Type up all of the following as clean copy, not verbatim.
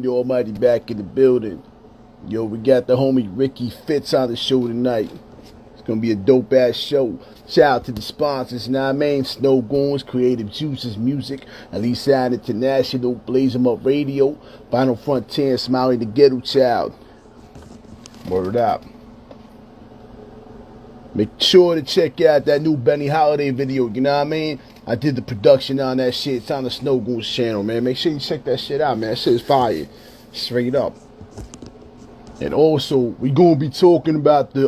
the Almighty back in the building. Yo, we got the homie Ricky Fitz on the show tonight. It's gonna be a dope ass show. Shout out to the sponsors, know what I mean? Snow Goons, Creative Juices Music, Elite Sound International, Blaze 'em Up Radio, Final Frontier, Smiley the Ghetto Child. Word up. Make sure to check out that new Benny Holiday video, you know what I mean? I did the production on that shit. It's on the Snow Goons channel, man. Make sure you check that shit out, man. That shit is fire. Straight up. And also, we gonna be talking about the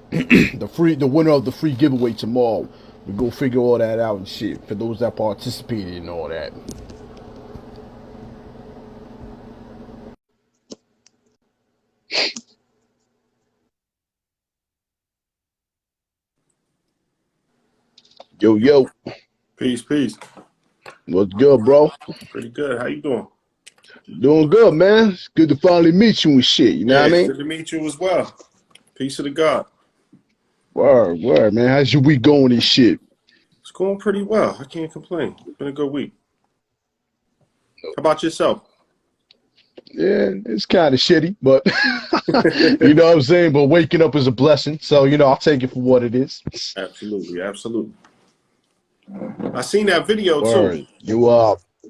the winner of the free giveaway tomorrow. We go figure all that out and shit for those that participated and all that. Yo, yo. Peace, peace. What's good, bro? Pretty good. How you doing? Doing good, man. It's good to finally meet you and shit. You know what I mean? Good to meet you as well. Peace of the God. Word, man. How's your week going and shit? It's going pretty well. I can't complain. It's been a good week. How about yourself? Yeah, it's kind of shitty, but you know what I'm saying? But waking up is a blessing. So, you know, I'll take it for what it is. Absolutely, absolutely. I seen that video Word. too. You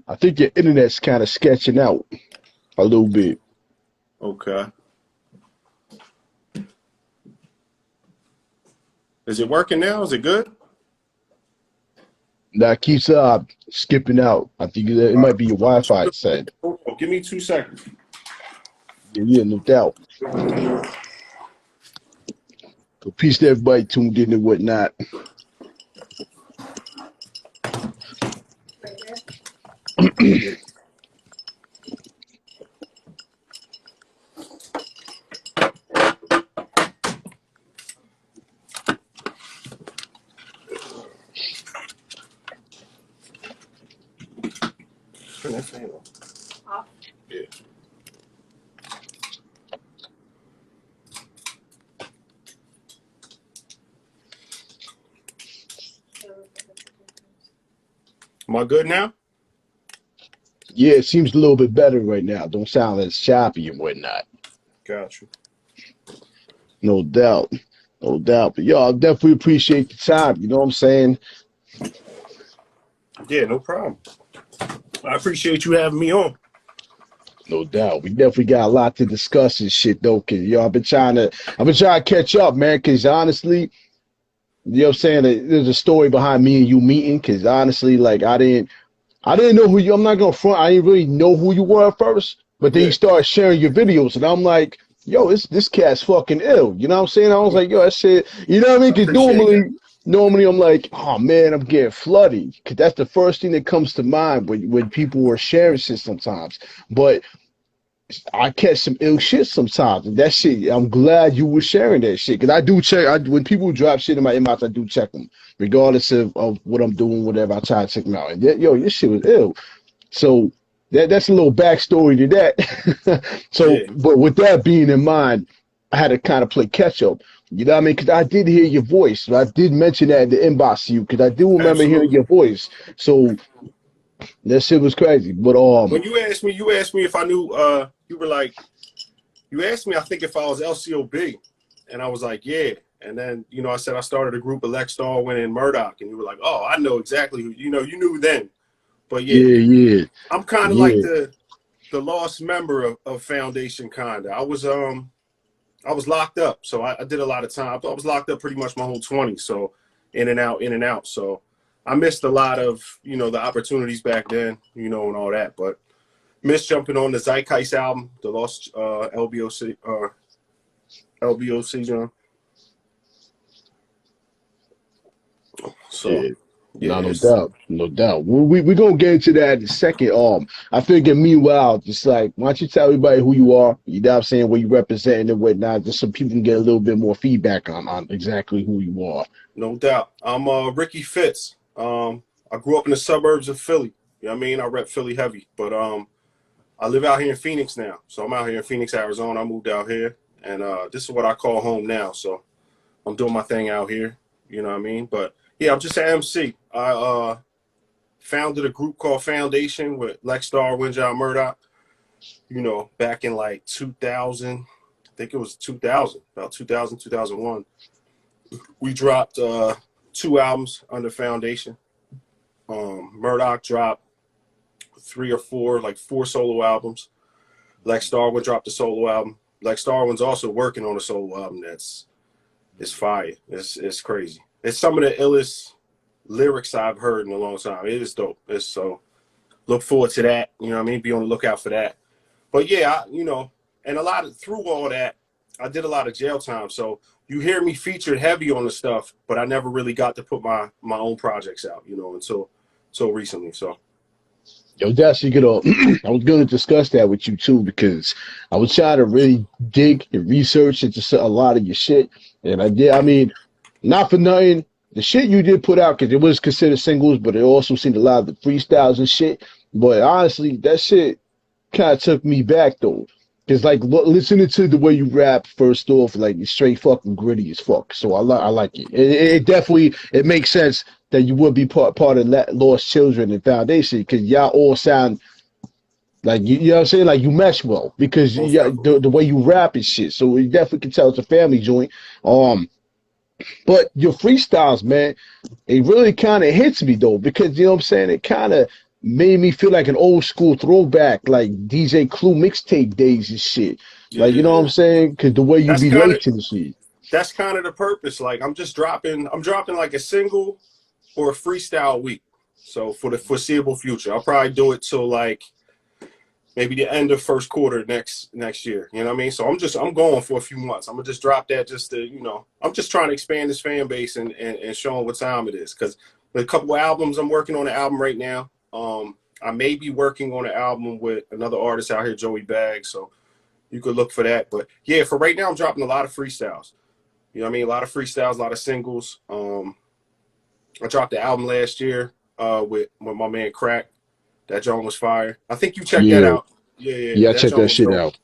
I think your internet's kind of sketching out a little bit. Okay. Is it working now? Is it good? That keeps skipping out. I think it might be your Wi-Fi set. Oh, give me 2 seconds. Yeah, no doubt. So peace to everybody tuned in and whatnot. Turn that fan on. Yeah. Am I good now? Yeah, it seems a little bit better right now. Don't sound as choppy and whatnot. Got you. No doubt. No doubt. But yo, I definitely appreciate the time. You know what I'm saying? Yeah, no problem. I appreciate you having me on. No doubt. We definitely got a lot to discuss and shit though, cause yo, I've been trying to catch up, man, cause honestly, you know what I'm saying? There's a story behind me and you meeting, cause honestly, like I didn't know who you. I'm not gonna front. I didn't really know who you were at first, but then you started sharing your videos, and I'm like, yo, this cat's fucking ill. You know what I'm saying? I was like, yo, that shit. You know what I mean? Because normally I'm like, oh man, I'm getting flooded, because that's the first thing that comes to mind when people are sharing shit sometimes. But I catch some ill shit sometimes, and that shit. I'm glad you were sharing that shit, because I do check. When people drop shit in my inbox, I do check them, regardless of what I'm doing, whatever. I try to check them out, and yo, this shit was ill. So that's a little backstory to that. So, but with that being in mind, I had to kind of play catch up. You know what I mean? Because I did hear your voice. I did mention that in the inbox to you, because I do remember hearing your voice. So that shit was crazy. But when you asked me if I knew. You were like, you asked me, I think if I was LCOB, and I was like, yeah. And then, you know, I said I started a group of Lex Darwin and Murdoch, and you were like, oh, I know exactly who. You know, you knew then. But yeah. I'm kind of like the lost member of Foundation, kind of. I was locked up, so I did a lot of time. I was locked up pretty much my whole 20s, so in and out. So I missed a lot of, you know, the opportunities back then, you know, and all that. But miss jumping on the Zeitgeist album, the Lost LBOC, John. So, yeah, no doubt. We're gonna get into that in a second. I figured meanwhile, just like, why don't you tell everybody who you are, you know what I'm saying, where you representing and whatnot, just so people can get a little bit more feedback on exactly who you are. No doubt. I'm Ricky Fitz. I grew up in the suburbs of Philly. You know what I mean? I rep Philly heavy, but I live out here in Phoenix now. So I'm out here in Phoenix, Arizona. I moved out here, and this is what I call home now. So I'm doing my thing out here. You know what I mean? But yeah, I'm just an MC. I founded a group called Foundation with Lex Darwin, John Murdoch. you know, back in like 2000, I think it was 2000, about 2000, 2001. We dropped 2 albums under Foundation. Murdoch dropped 3 or 4, like 4 solo albums. Lex Starwin dropped a solo album. Lex Starwin's also working on a solo album it's fire. It's crazy. It's some of the illest lyrics I've heard in a long time. It is dope. It's so look forward to that. You know what I mean? Be on the lookout for that. But yeah, you know, and through all that, I did a lot of jail time. So you hear me featured heavy on the stuff, but I never really got to put my own projects out, you know, until recently. So Yo, definitely gonna. I was gonna discuss that with you too because I was trying to really dig and research into a lot of your shit, and I did. I mean, not for nothing, the shit you did put out because it was considered singles, but it also seemed a lot of the freestyles and shit. But honestly, that shit kind of took me back though. Cause like listening to the way you rap first off, like it's straight fucking gritty as fuck. So I like it. It definitely it makes sense that you would be part of Lost Children and Foundation because y'all all sound like you know what I'm saying, like you mesh well because most the way you rap and shit. So you definitely can tell it's a family joint. But your freestyles, man, it really kind of hits me though because you know what I'm saying. It kind of made me feel like an old school throwback, like DJ Clue mixtape days and shit. Like you know what yeah, I'm saying? Because the way you that's kind relate of to the shit. that's kind of the purpose. Like I'm dropping like a single or a freestyle week. So for the foreseeable future, I'll probably do it till like maybe the end of first quarter next year. You know what I mean? So I'm going for a few months. I'm gonna just drop that just to, you know, I'm just trying to expand this fan base and show them what time it is. Because a couple of albums, I'm working on an album right now. I may be working on an album with another artist out here, Joey Baggs. So you could look for that. But yeah, for right now, I'm dropping a lot of freestyles. You know what I mean? A lot of freestyles, a lot of singles. I dropped the album last year with my man Crack. That joint was fire. I think you checked that Yeah, out. Yeah, yeah, I that check joint that was shit dope. out.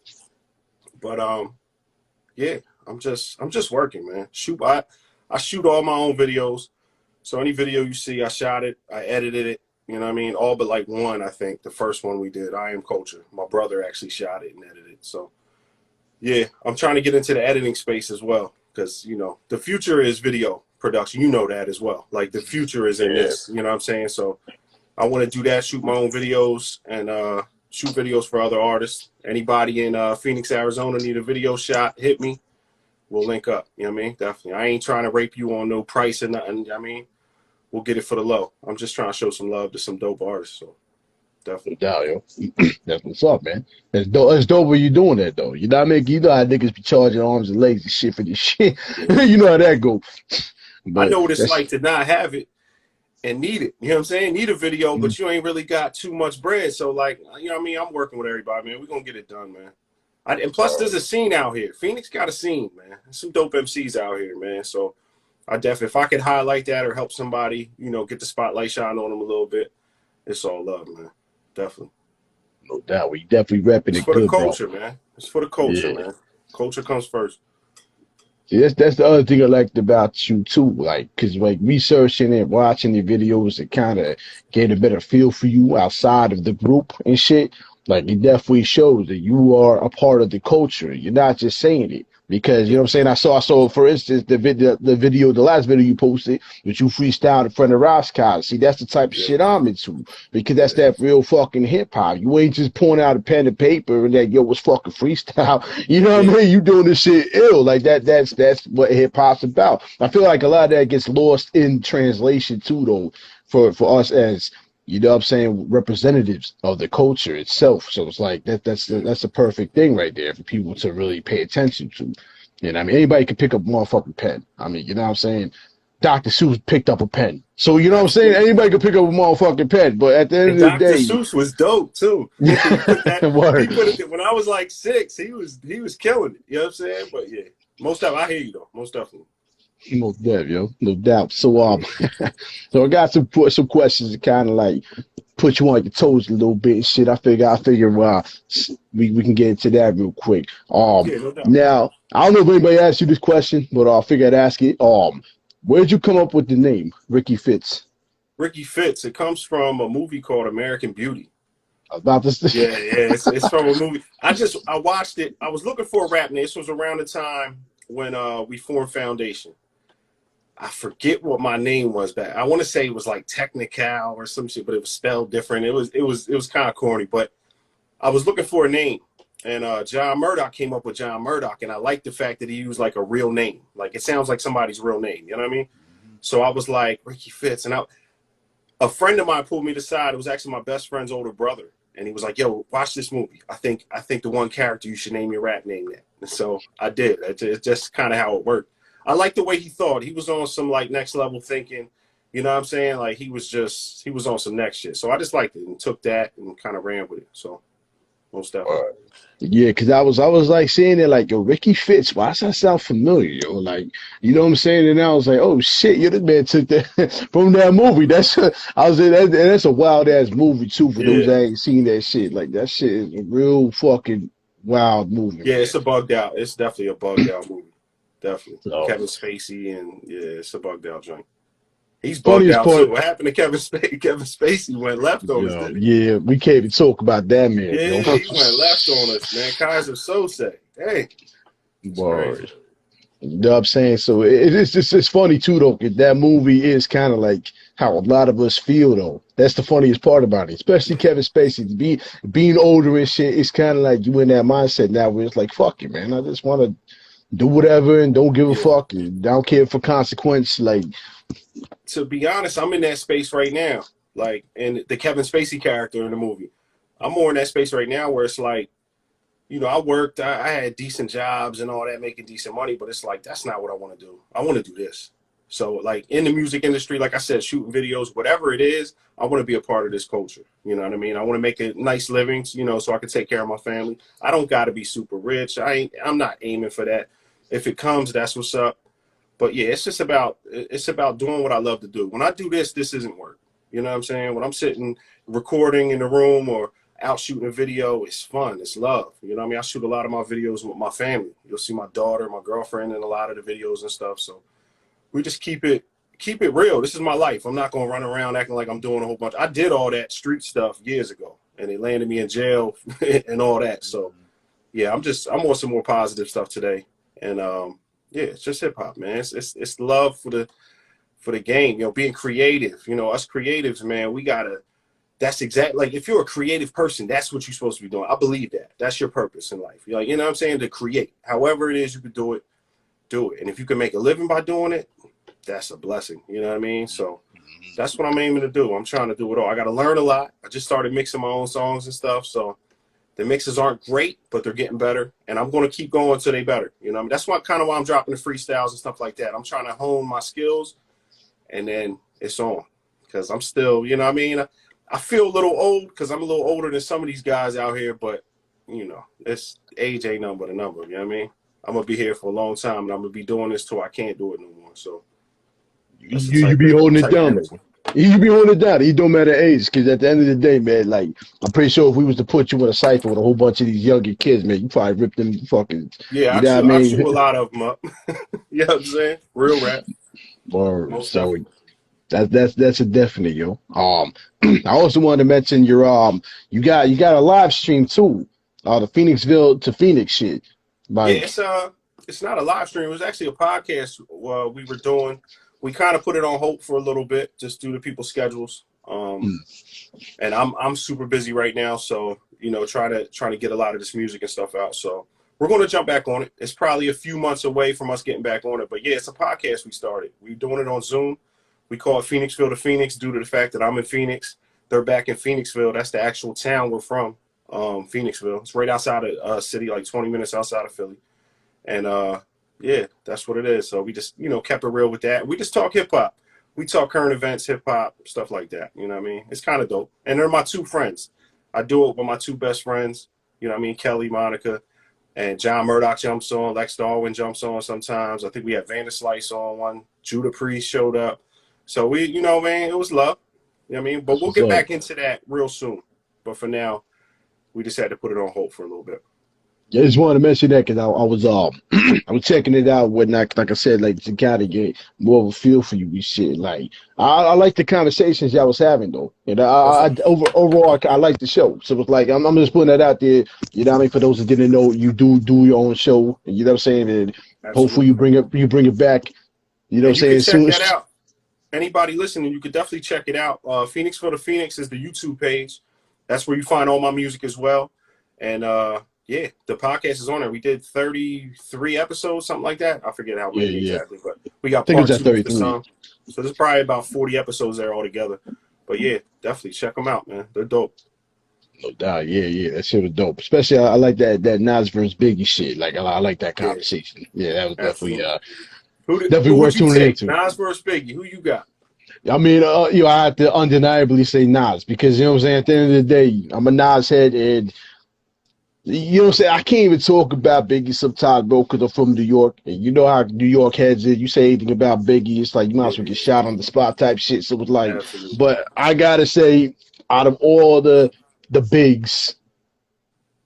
But yeah, I'm just working, man. I shoot all my own videos. So any video you see, I shot it, I edited it. You know what I mean? All but like one, I think. The first one we did, I Am Culture. My brother actually shot it and edited it. So yeah, I'm trying to get into the editing space as well. Because, you know, the future is video production. You know that as well. Like the future is in Yeah. this. You know what I'm saying? So I want to do that, shoot my own videos and shoot videos for other artists. Anybody in Phoenix, Arizona need a video shot, hit me. We'll link up. You know what I mean? Definitely. I ain't trying to rape you on no price or nothing. I mean, we'll get it for the low. I'm just trying to show some love to some dope artists. So No definitely. doubt, yo. That's what's up, man. It's dope. It's dope when you doing that though. You know what I mean? You know how niggas be charging arms and legs and shit for this shit. Yeah. You know how that go. I But know what it's that's like to not have it and need it. You know what I'm saying? Need a video, but you ain't really got too much bread. So like, you know what I mean? I'm working with everybody, man. We're gonna get it done, man. And plus there's a scene out here. Phoenix got a scene, man. There's some dope MCs out here, man. So I definitely, if I could highlight that or help somebody, you know, get the spotlight shine on them a little bit, it's all love, man. Definitely. no doubt. We definitely repping It's it for the good, bro. culture, man. It's for the culture, Yeah. man. Culture comes first. See, that's the other thing I liked about you too, like, cause like researching and watching the videos, it kind of get a better feel for you outside of the group and shit. Like, it definitely shows that you are a part of the culture. You're not just saying it because you Yeah, know what I'm saying. I saw, for instance, the last video you posted, which you freestyled in front of Roscoe. See, that's the type of yeah, shit I'm into because that's yeah, that real fucking hip hop. You ain't just pulling out a pen and paper and that yo was fucking freestyle. You know what yeah, I mean? You doing this shit ill like that. That's what hip hop's about. I feel like a lot of that gets lost in translation too, though, for us as you know what I'm saying, representatives of the culture itself. So it's like yeah. that's a perfect thing right there for people to really pay attention to. You know, I mean, anybody can pick up a motherfucking pen. I mean, you know what I'm saying? Dr. Seuss picked up a pen. So you know what I'm saying? Absolutely. Anybody can pick up a motherfucking pen. But at the end And of the Dr. day, Seuss was dope too. He put that. He word. put it when I was like 6. He was killing it. You know what I'm saying? But yeah, most definitely, I hear you though. Most definitely. No doubt, yo. No doubt. So Yeah, so I got some questions to kind of like put you on your toes a little bit and shit. I figure we can get into that real quick. yeah, no doubt. Now I don't know if anybody asked you this question, but I figured I'd ask it. Where'd you come up with the name Ricky Fitz? Ricky Fitz. It comes from a movie called American Beauty. About this. Yeah, yeah, it's from a movie. I watched it. I was looking for a rap name. This was around the time when we formed Foundation. I forget what my name was back. I want to say it was like Technical or some shit, but it was spelled different. It was kind of corny, but I was looking for a name, and John Murdoch came up with John Murdoch, and I liked the fact that he used like a real name. Like it sounds like somebody's real name. You know what I mean? So I was like Ricky Fitz, and a friend of mine pulled me to the side. It was actually my best friend's older brother, and he was like, "Yo, watch this movie. I think the one character you should name your rap name that." And so I did. It's just kind of how it worked. I like the way he thought. He was on some like next level thinking. You know what I'm saying? Like he was on some next shit. So I just liked it and took that and kind of ran with it. So most definitely. Yeah, because I was like saying it like, yo, Ricky Fitz, why does that sound familiar? Yo, like, you know what I'm saying? And I was like, oh shit, yo, this man took that from that movie. I was like, that's a wild ass movie too. For those Yeah. that ain't seen that shit, like that shit is a real fucking wild movie, Yeah, man. it's a bugged out. It's definitely a bugged out movie. Definitely. So Kevin Spacey and yeah, it's a bugged out joint. He's bugged funniest out too. part, What happened to Kevin Spacey? Kevin Spacey went left on us, yo, didn't yeah, we can't even talk about that man, he? yo. Yeah, he went left on us, man. Kaiser Sose. Hey, it's crazy. Word. You know what I'm saying? So it's funny too though, 'cause that movie is kind of like how a lot of us feel though. That's the funniest part about it, especially Kevin Spacey. Being older and shit, it's kind of like you in that mindset now where it's like, fuck it, man. I just want to do whatever and don't give a Yeah. fuck. And I don't care for consequence. Like, To be honest, I'm in that space right now. Like, and the Kevin Spacey character in the movie, I'm more in that space right now where it's like, I worked, I had decent jobs and all that, making decent money, but it's like, that's not what I want to do. I want to do this. So, like, in the music industry, like I said, shooting videos, whatever it is, I want to be a part of this culture. You know what I mean? I want to make a nice living, so I can take care of my family. I don't got to be super rich. I'm not aiming for that. If it comes, that's what's up. But yeah, it's about doing what I love to do. When I do this isn't work. You know what I'm saying? When I'm sitting recording in the room or out shooting a video, it's fun. It's love. You know what I mean? I shoot a lot of my videos with my family. You'll see my daughter, my girlfriend in a lot of the videos and stuff. So we just keep it real. This is my life. I'm not gonna run around acting like I'm doing a whole bunch. I did all that street stuff years ago, and they landed me in jail and all that. So yeah, I'm on some more positive stuff today. And yeah, it's just hip hop, man. It's love for the game, being creative. Us creatives, man, we gotta. That's exactly like if you're a creative person, that's what you're supposed to be doing. I believe that. That's your purpose in life. You're like, you know what I'm saying? To create. However it is you could do it, do it. And if you can make a living by doing it, that's a blessing. You know what I mean? So that's what I'm aiming to do. I'm trying to do it all. I got to learn a lot. I just started mixing my own songs and stuff. So the mixes aren't great, but they're getting better. And I'm going to keep going until they better. You know what I mean? That's why I'm dropping the freestyles and stuff like that. I'm trying to hone my skills and then it's on. Because I'm still, you know what I mean? I feel a little old because I'm a little older than some of these guys out here, but it's age ain't nothing but a number. You know what I mean? I'm gonna be here for a long time, and I'm gonna be doing this till I can't do it no more. So that's the you be holding it type of down. energy. You be holding it down. It don't matter age, because at the end of the day, man, like I'm pretty sure if we was to put you in a cipher with a whole bunch of these younger kids, man, you probably rip them fucking. Yeah, You know what I I chew a mean? lot of them up. You know what I'm saying? Real rap, Or most so definitely. that's a definite, yo. I also wanted to mention your you got a live stream too. The Phoenixville to Phoenix shit. Yeah, Like, it's not a live stream. It was actually a podcast we were doing. We kind of put it on hold for a little bit just due to people's schedules. And I'm super busy right now, so trying to get a lot of this music and stuff out. So we're going to jump back on it. It's probably a few months away from us getting back on it, but yeah, it's a podcast we started. We're doing it on Zoom. We call it Phoenixville to Phoenix due to the fact that I'm in Phoenix. They're back in Phoenixville. That's the actual town we're from, Phoenixville. It's right outside of city, like 20 minutes outside of Philly. And yeah, that's what it is. So we just kept it real with that. We just talk hip hop. We talk current events, hip hop, stuff like that. You know what I mean? It's kind of dope. And they're my two friends. I do it with my two best friends. You know what I mean? Kelly, Monica, and John Murdoch jumps on. Lex Darwin jumps on sometimes. I think we had Vanderslice on one. Judah Priest showed up. So we, man, it was love. You know what I mean? But we'll what's get up? back into that real soon. But for now, we just had to put it on hold for a little bit. I just wanted to mention that because I was I was checking it out, whatnot. Like I said, like to kind of get more of a feel for you and shit. Like I like the conversations y'all was having though, and That's overall I like the show. So it's like I'm just putting that out there. You know what I mean? For those that didn't know, you do your own show, and you know what I'm saying. And hopefully absolutely. you bring it back. You know And what you I'm can saying? check Soon. that out. Anybody listening, you could definitely check it out. Phoenix for the Phoenix is the YouTube page. That's where you find all my music as well. And yeah, the podcast is on there. We did 33 episodes, something like that. I forget how Yeah, many yeah. exactly, but we I got think it was part at two of the 33. song. So there's probably about 40 episodes there altogether. But yeah, definitely check them out, man. They're dope. No doubt, yeah, yeah, that shit was dope. Especially, I like that Nas versus Biggie shit. Like, I like that Yeah, conversation. Yeah, that was definitely, absolutely. definitely Who would worth you tuning take? into. Nas versus Biggie. Who you got? I mean, I have to undeniably say Nas because you know what I'm saying. At the end of the day, I'm a Nas head, and you know what I'm saying. I can't even talk about Biggie sometimes, bro, because I'm from New York, and you know how New York heads is. You say anything about Biggie, it's like you might Yeah, as well get shot on the spot type shit. So it's like, absolutely. but I gotta say, out of all the bigs,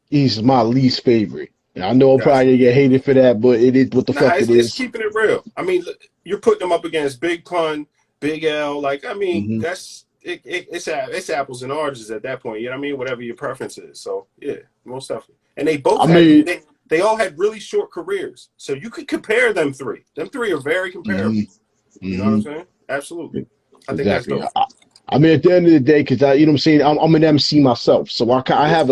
he's my least favorite. And I know I'm Gotcha. probably gonna get hated for that, but it is what the Nah, fuck it it's is. keeping it real. I mean, look, you're putting them up against Big Pun, Big L. Like, I mean, Hmm. it's apples and oranges at that point. You know what I mean? Whatever your preference is. So yeah, most definitely. And they both I had mean, they all had really short careers, so you could compare them three. Them three are very hmm comparable. You know what I'm hmm saying? Absolutely. I think that's exactly. dope. I mean, at the end of the day, because you know what I'm saying, I'm an MC myself, so I Yeah. I have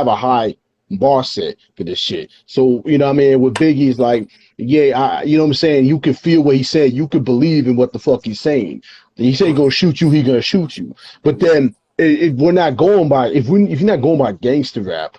a high bar set for this shit. So you know what I mean, with Biggie's like, yeah, you know what I'm saying, you can feel what he's saying, you can believe in what the fuck he's saying. He say he gonna shoot you, he gonna shoot you. But then we're not going by if you're not going by gangster rap,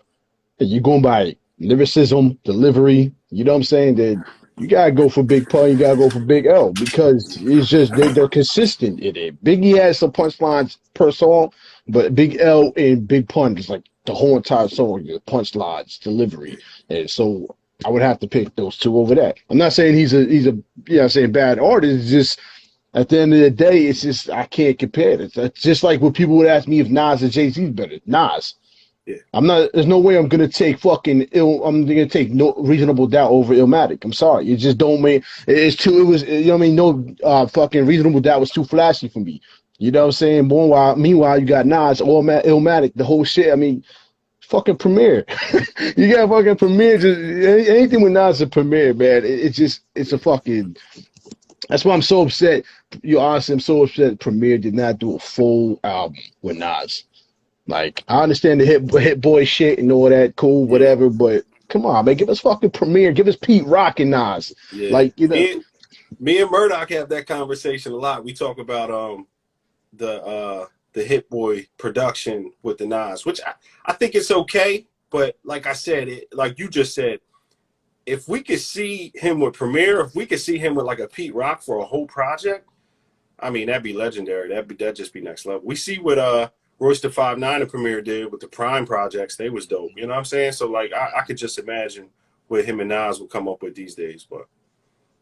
and you're going by lyricism, delivery, you know what I'm saying? That you gotta go for Big Pun, you gotta go for Big L because it's just they're consistent in it. Biggie has some punchlines per song, but Big L and Big Pun is like the whole entire song, the punchlines, delivery, and so I would have to pick those two over that. I'm not saying he's a you know I'm saying bad artist. It's just at the end of the day, it's just I can't compare it. It's just like when people would ask me if Nas or Jay Z's better. Nas. Yeah. I'm not. There's no way I'm gonna take fucking ill. I'm gonna take no reasonable doubt over Illmatic. I'm sorry. It just don't mean it's too. It was. You know what I mean? No. Fucking reasonable doubt was too flashy for me. You know what I'm saying? Meanwhile, you got Nas, Illmatic, the whole shit. I mean, fucking Premiere. You got fucking Premiere. Just anything with Nas is Premiere, man. It's just. It's a fucking. That's why I'm so upset. You honestly, I'm so upset. Premiere did not do a full album with Nas. Like, I understand the hit boy shit and all that, cool, Yeah. whatever, but come on, man, give us fucking Premiere, give us Pete Rock and Nas. Yeah. Like, you know, Me and Murdoch have that conversation a lot. We talk about the Hit Boy production with the Nas, which I think it's okay, but like I said, like you just said, if we could see him with Premiere, if we could see him with like a Pete Rock for a whole project, I mean that'd be legendary. That'd just be next level. We see what Royce da 5'9" and Premiere did with the Prime projects. They was dope. You know what I'm saying? So like I could just imagine what him and Nas would come up with these days. But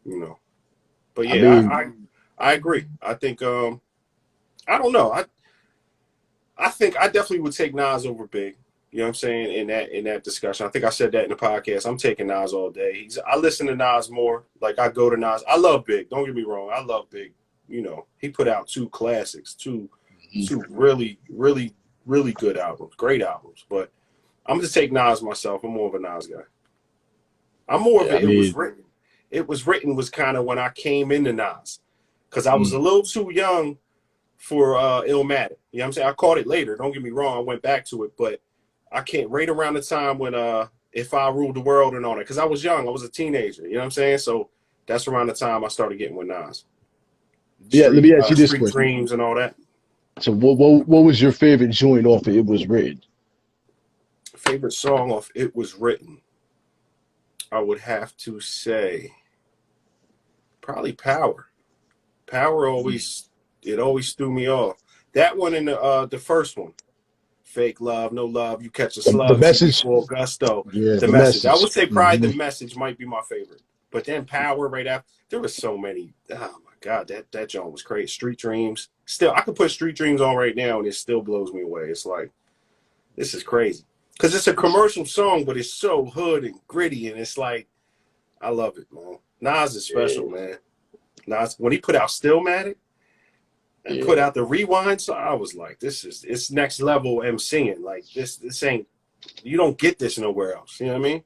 you know. But I yeah, mean, I agree. I think I don't know. I think I definitely would take Nas over Big. You know what I'm saying? In that discussion. I think I said that in the podcast. I'm taking Nas all day. I listen to Nas more. Like I go to Nas. I love Big. Don't get me wrong. I love Big. You know, he put out two classics, two really, really, really good albums, great albums. But I'm gonna take Nas myself. I'm more of a Nas guy. I'm more of yeah, I a it was mean, written. It was written was kind of when I came into Nas. Because I was a mm, little too young for Illmatic. You know what I'm saying? I caught it later. Don't get me wrong. I went back to it, but I can't right around the time when If I Ruled the World and all that. Because I was young. I was a teenager. You know what I'm saying? So that's around the time I started getting with Nas. yeah, let me ask you this Street question. Dreams and all that. So, what was your favorite joint off of It Was Written? Favorite song off It Was Written. I would have to say probably Power. Power always it always threw me off. That one and the first one. Fake love, no love. You catch a The slug, see me message? for gusto. Yeah, The the message. I message. would say probably Hmm. the message might be my favorite. But then Power right after. There was so many. Oh my God, that joint was crazy. Street Dreams. Still, I could put Street Dreams on right now, and it still blows me away. It's like this is crazy. Because it's a commercial song, but it's so hood and gritty, and it's like, I love it, man. Nas is special, man. Nas, when he put out Stillmatic and put out the Rewind song, I was like, it's next level MCing. Like, this ain't, you don't get this nowhere else. You know what I mean?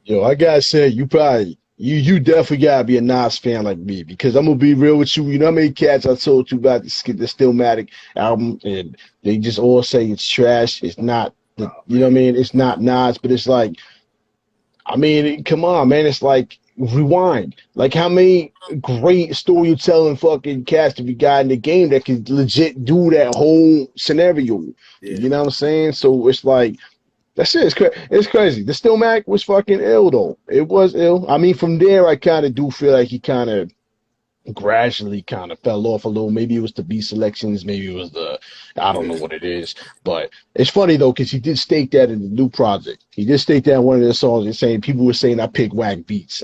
Yo, I gotta say, you definitely gotta be a Nas fan like me, because I'm gonna be real with you. You know how many cats I told you about the Stillmatic album, and they just all say it's trash. It's not you know what I mean? It's not Nas, but it's like, I mean, come on, man. It's like Rewind. Like, how many great storytelling fucking cats have we got in the game that can legit do that whole scenario? Yeah. You know what I'm saying? So it's like, that's it. It's crazy. The Stillmatic was fucking ill, though. It was ill. I mean, from there, I kind of do feel like he kind of gradually kind of fell off a little. Maybe it was the beat selections. Maybe it was I don't know what it is. But it's funny, though, because he did state that in the new project. He did state that in one of their songs, and saying people were saying I pick whack beats.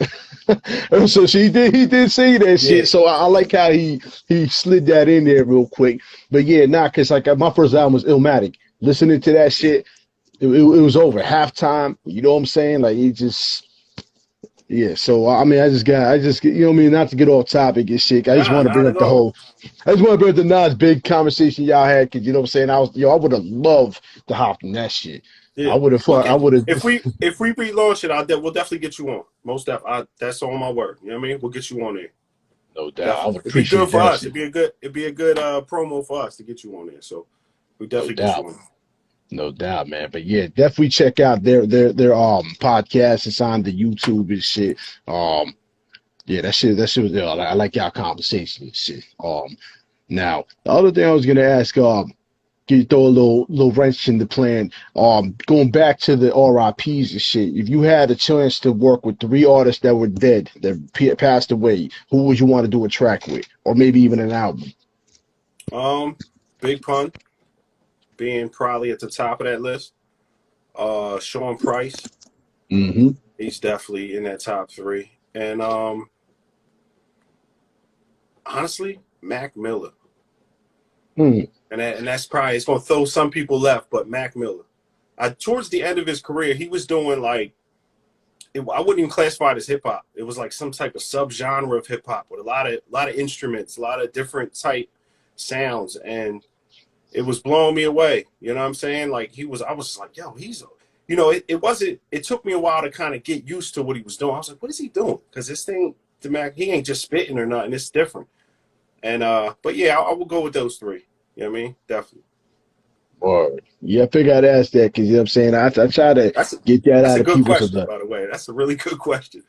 So he did say that shit. So I like how he slid that in there real quick. But yeah, because like my first album was Illmatic. Listening to that shit, it was over halftime. You know what I'm saying? Like, he just, yeah. So I mean, I just you know what I mean, not to get off topic and shit. I just want to bring up I just want to bring up the Nas big conversation y'all had, because you know what I'm saying. I would have loved to hop in that shit. Yeah. I would have. If we relaunch it, we'll definitely get you on. Most definitely, that's on my word. You know what I mean? We'll get you on there. No doubt. I would It'd be appreciate good for that us. shit. It'd be a good promo for us to get you on there. So we definitely get you on. No doubt, man. But yeah, definitely check out their podcast. It's on the YouTube and shit. Yeah, that shit was there. I like y'all conversation and shit. Now the other thing I was gonna ask, can you throw a little wrench in the plan? Going back to the RIPs and shit. If you had a chance to work with 3 artists that were dead, that passed away, who would you want to do a track with, or maybe even an album? Big Pun being probably at the top of that list. Sean Price. Mm-hmm. He's definitely in that top 3. And honestly, Mac Miller. And that's probably, it's going to throw some people left, but Mac Miller. Towards the end of his career, he was doing like, I wouldn't even classify it as hip hop. It was like some type of subgenre of hip hop with a lot of instruments, a lot of different type sounds, and it was blowing me away. You know what I'm saying? Like, I was just like, yo, it took me a while to kind of get used to what he was doing. I was like, what is he doing? Because this thing, the Mac, he ain't just spitting or nothing. It's different. And but yeah, I will go with those 3. You know what I mean? Definitely. Word. Yeah, I figured I'd ask that, because you know what I'm saying. I try to get that out of people. That's a good question, by the way. That's a really good question.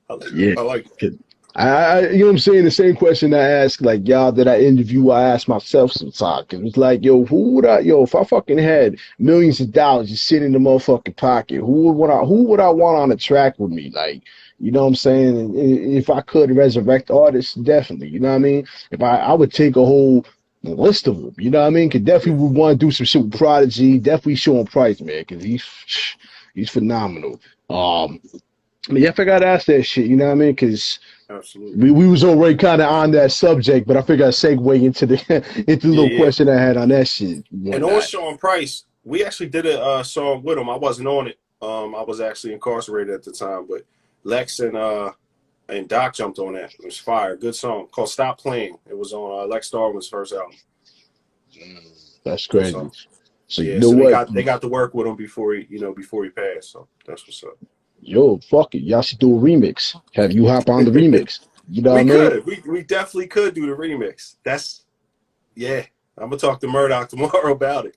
I like it. I you know what I'm saying, the same question I ask like y'all that I interview, I ask myself sometimes. Cause it's like, if I fucking had millions of dollars just sitting in the motherfucking pocket, who would I want on a track with me? Like, you know what I'm saying? And if I could resurrect artists, definitely. You know what I mean? If I would take a whole list of them. You know what I mean? Cause definitely would want to do some shit with Prodigy. Definitely Sean Price, man, cause he's phenomenal. Yeah, I forgot to ask that shit. You know what I mean? Because we was already kind of on that subject, but I figured I'd segue into the little question I had on that shit. And on Sean Price, we actually did a song with him. I wasn't on it. I was actually incarcerated at the time, but Lex and Doc jumped on that. It was fire. Good song called "Stop Playing." It was on Lex Darwin's first album. That's crazy. So yeah, so they got to work with him before he passed. So that's what's up. Yo, fuck it. Y'all should do a remix. Have you hop on the remix. You know what I mean? We definitely could do the remix. I'm gonna talk to Murdoch tomorrow about it.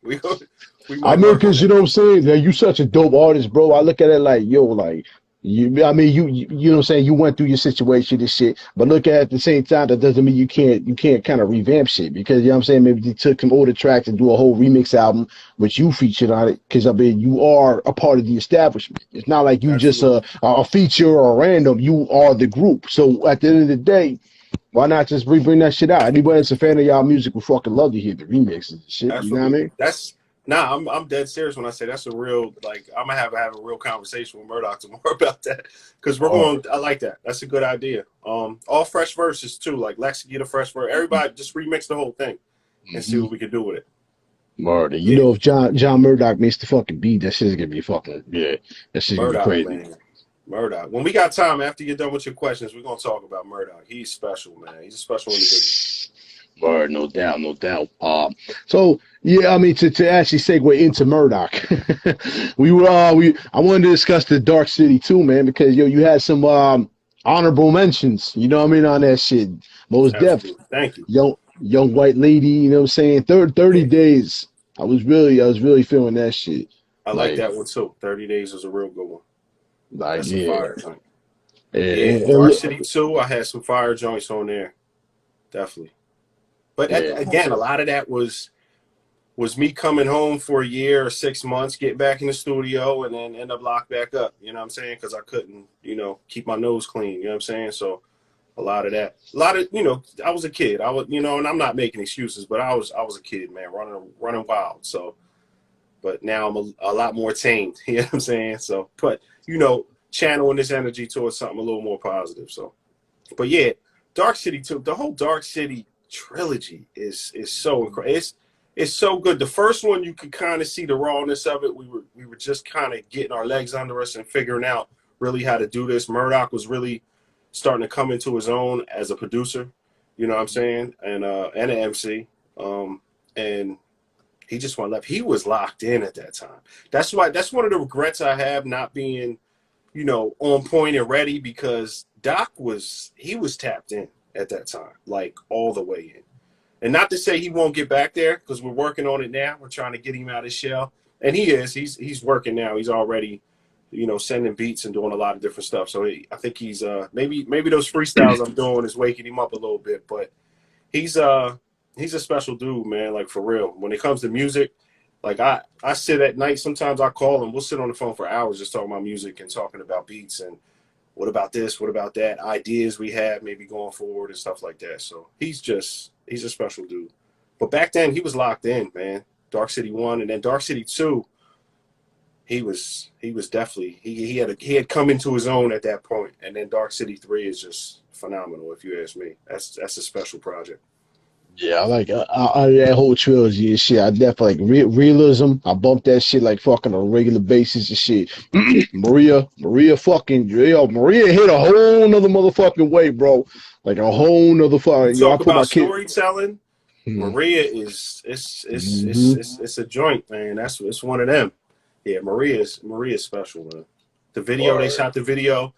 I mean, because you know what I'm saying? Like, you such a dope artist, bro. I look at it like, yo, like, you know what I'm saying? You went through your situation and shit, but look at the same time, that doesn't mean you can't kind of revamp shit, because, you know what I'm saying? Maybe you took some older tracks and do a whole remix album, which you featured on it, because, I mean, you are a part of the establishment. It's not like you just a feature or a random. You are the group. So at the end of the day, why not just bring that shit out? Anybody that's a fan of y'all music would fucking love to hear the remixes and shit. Absolutely. You know what I mean? I'm dead serious when I say that's a real, like, I'm gonna have a real conversation with Murdoch tomorrow about that, because I like that. That's a good idea. All fresh verses too, like Lex get a fresh verse. Everybody just remix the whole thing and see what we can do with it. Murder. You Yeah, know, if John Murdoch makes the fucking beat, that shit's gonna be fucking yeah. That shit's gonna be Murdoch, crazy. man. Murdoch. When we got time after you're done with your questions, we're gonna talk about Murdoch. He's special, man. He's a special individual. Word, no doubt, no doubt. So yeah, I mean to actually segue into Murdoch, I wanted to discuss the Dark City too, man, because yo, you had some honorable mentions, you know what I mean, on that shit. Most def, Absolutely. Thank you. young white lady, you know what I'm saying? 30 Yeah, days. I was really feeling that shit. I like Like that one too. 30 Days was a real good one. That's a yeah. fire joint. And, Yeah, and, Dark and City 2, I had some fire joints on there. Definitely. But yeah. again, a lot of that was me coming home for a year or 6 months, get back in the studio, and then end up locked back up. You know what I'm saying? Because I couldn't, keep my nose clean. You know what I'm saying? So a lot of that, I was a kid. I was, and I'm not making excuses, but I was a kid, man, running wild. So, but now I'm a lot more tamed. You know what I'm saying? So, but channeling this energy towards something a little more positive. So, but yeah, Dark City too. The whole Dark City trilogy is so incredible. It's so good. The first one, you could kind of see the rawness of it. We were just kind of getting our legs under us and figuring out really how to do this. Murdoch was really starting to come into his own as a producer, you know what I'm saying, and an MC. And he just went left. He was locked in at that time. That's one of the regrets I have, not being, on point and ready, because Doc was tapped in at that time, like all the way in. And not to say he won't get back there, because we're working on it now. We're trying to get him out of his shell. And he is. He's working now. He's already, sending beats and doing a lot of different stuff. So I think he's maybe those freestyles I'm doing is waking him up a little bit. But he's a special dude, man, like for real. When it comes to music, like I sit at night, sometimes I call him, we'll sit on the phone for hours just talking about music and talking about beats and what about this, what about that, ideas we have maybe going forward and stuff like that. So he's a special dude. But back then he was locked in, man. Dark City 1 and then Dark City 2, he was definitely he had come into his own at that point. And then Dark City 3 is just phenomenal, if you ask me. That's a special project. Yeah, I like that whole trilogy and shit. I definitely like realism. I bump that shit like fucking on a regular basis and shit. Maria fucking Maria hit a whole nother motherfucking way, bro. Like a whole nother You fucking I talk put my about kid. storytelling, Hmm. Maria is Hmm. it's a joint, man. It's one of them. Yeah, Maria's special, man. The video, they shot the video.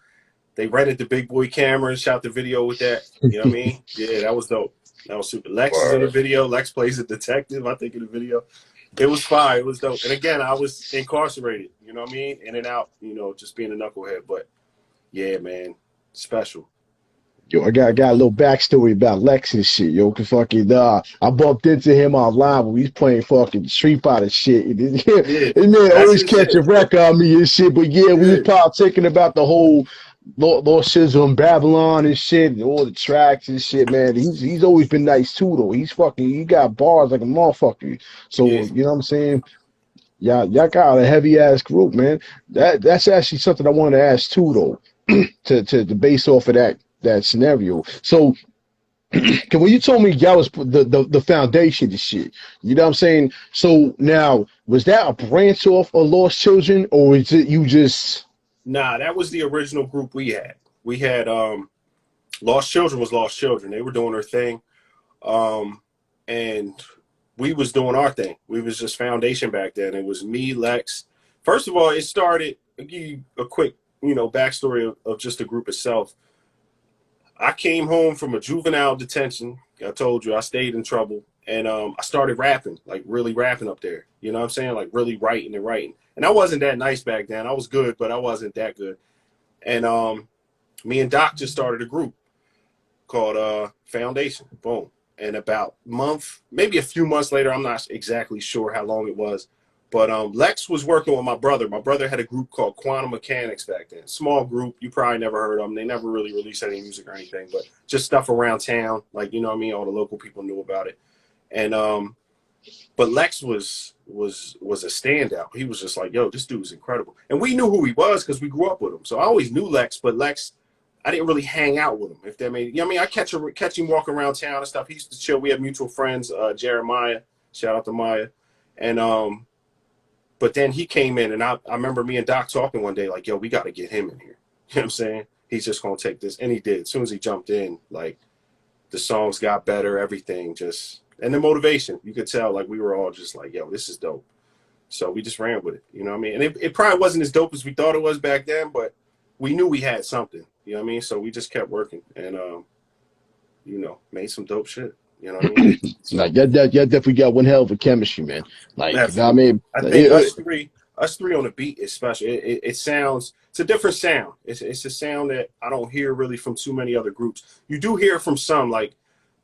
They rented the big boy camera and shot the video with that. You know what I mean? Yeah, that was dope. That was super. Lex is in the Word. video. Lex plays a detective, I think, in the video. It was fire. It was dope. And again, I was incarcerated. You know what I mean? In and out. Just being a knucklehead. But yeah, man, special. Yo, I got a little backstory about Lex and shit, yo, cause fucking I bumped into him online when we was playing fucking Street Fighter shit. Yeah, And man that's always his catch a shit. wreck on me and shit. But yeah, we was Yeah, politicking about the whole Lord Shizzle and Babylon and shit, and all the tracks and shit, man. He's always been nice too, though. He got bars like a motherfucker. So yeah. you know what I'm saying? Y'all got a heavy ass group, man. That's actually something I wanted to ask too, though, to base off of that scenario. So, cause when you told me y'all was the foundation and shit, you know what I'm saying? So now, was that a branch off of Lost Children, or is it you just? Nah, that was the original group we had. We had Lost Children was Lost Children. They were doing their thing. And we was doing our thing. We was just foundation back then. It was me, Lex. First of all, it started, I'll give you a quick, backstory of just the group itself. I came home from a juvenile detention. I told you I stayed in trouble. And I started rapping, like really rapping up there. You know what I'm saying? Like really writing and writing. And I wasn't that nice back then. I was good, but I wasn't that good. And me and Doc just started a group called Foundation. Boom. And about a month, maybe a few months later, I'm not exactly sure how long it was, but Lex was working with my brother. My brother had a group called Quantum Mechanics back then. Small group. You probably never heard of them. They never really released any music or anything, but just stuff around town. Like, you know what I mean? All the local people knew about it. And but Lex was a standout. He was just like, yo, this dude's incredible. And we knew who he was because we grew up with him. So I always knew Lex, but Lex, I didn't really hang out with him, if that made, I mean, I catch him walking around town and stuff. He used to chill. We have mutual friends, Jeremiah, shout out to Maya. And but then he came in, and I remember me and Doc talking one day, like, yo, we got to get him in here. You know what I'm saying? He's just gonna take this, and he did. As soon as he jumped in, like, the songs got better, everything just, and the motivation, you could tell, like, we were all just like, yo, this is dope. So we just ran with it, you know what I mean? And it probably wasn't as dope as we thought it was back then, but we knew we had something, you know what I mean? So we just kept working and, you know, made some dope shit, you know what I mean? So, Like, y'all definitely got one hell of a chemistry, man. Like, you know what I absolutely. mean? I think us three on the beat is special. It sounds, it's a different sound. It's a sound that I don't hear really from too many other groups. You do hear from some, like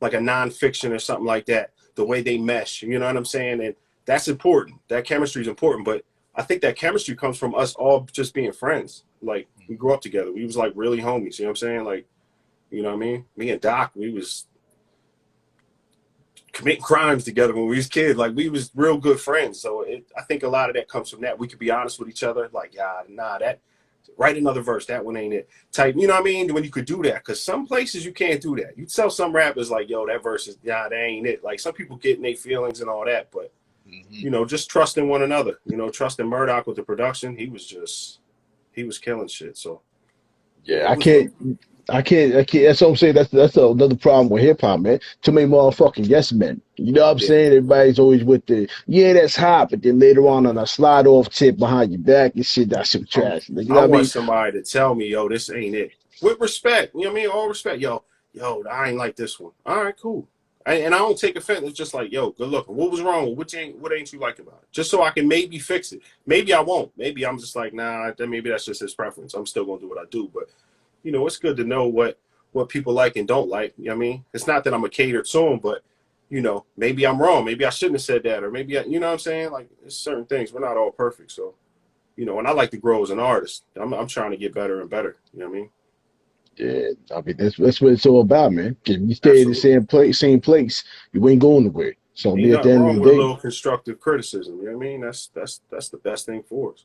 a nonfiction or something like that, the way they mesh, you know what I'm saying? And that's important. That chemistry is important, but I think that chemistry comes from us all just being friends. Like, we grew up together. We was like really homies, you know what I'm saying? Like, you know what I mean? Me and Doc, we was committing crimes together when we was kids. Like, we was real good friends. So I think a lot of that comes from that. We could be honest with each other. Like, yeah, nah, that, write another verse. That one ain't it. Type, you know what I mean? When you could do that, because some places you can't do that. You tell some rappers like, yo, that verse is, nah, that ain't it. Like, some people get in their feelings and all that, but you know, just trusting one another. You know, trusting Murdoch with the production. He was killing shit. So Yeah, I can't. That's what I'm saying. That's another problem with hip hop, man. Too many motherfucking yes men. You know what I'm yeah. saying? Everybody's always with the, yeah, that's hot, but then later on a slide off tip behind your back and shit, that's some trash. Like, you know I what I want mean? somebody to tell me, yo, this ain't it. With respect. You know what I mean? All respect. Yo, I ain't like this one. All right, cool. And I don't take offense. It's just like, yo, good looking. What was wrong? What ain't you like about it? Just so I can maybe fix it. Maybe I won't. Maybe I'm just like, nah, maybe that's just his preference. I'm still gonna do what I do. But you know, it's good to know what people like and don't like. You know what I mean? It's not that I'm a cater to them, but you know, maybe I'm wrong. Maybe I shouldn't have said that, or maybe you know what I'm saying? Like, it's certain things. We're not all perfect, so you know. And I like to grow as an artist. I'm trying to get better and better. You know what I mean? Yeah, I mean that's what it's all about, man. If you stay in the Absolutely. same place, you ain't going nowhere. So Ain't be at the nothing end of wrong the with a day. little constructive criticism. You know what I mean? That's the best thing for us.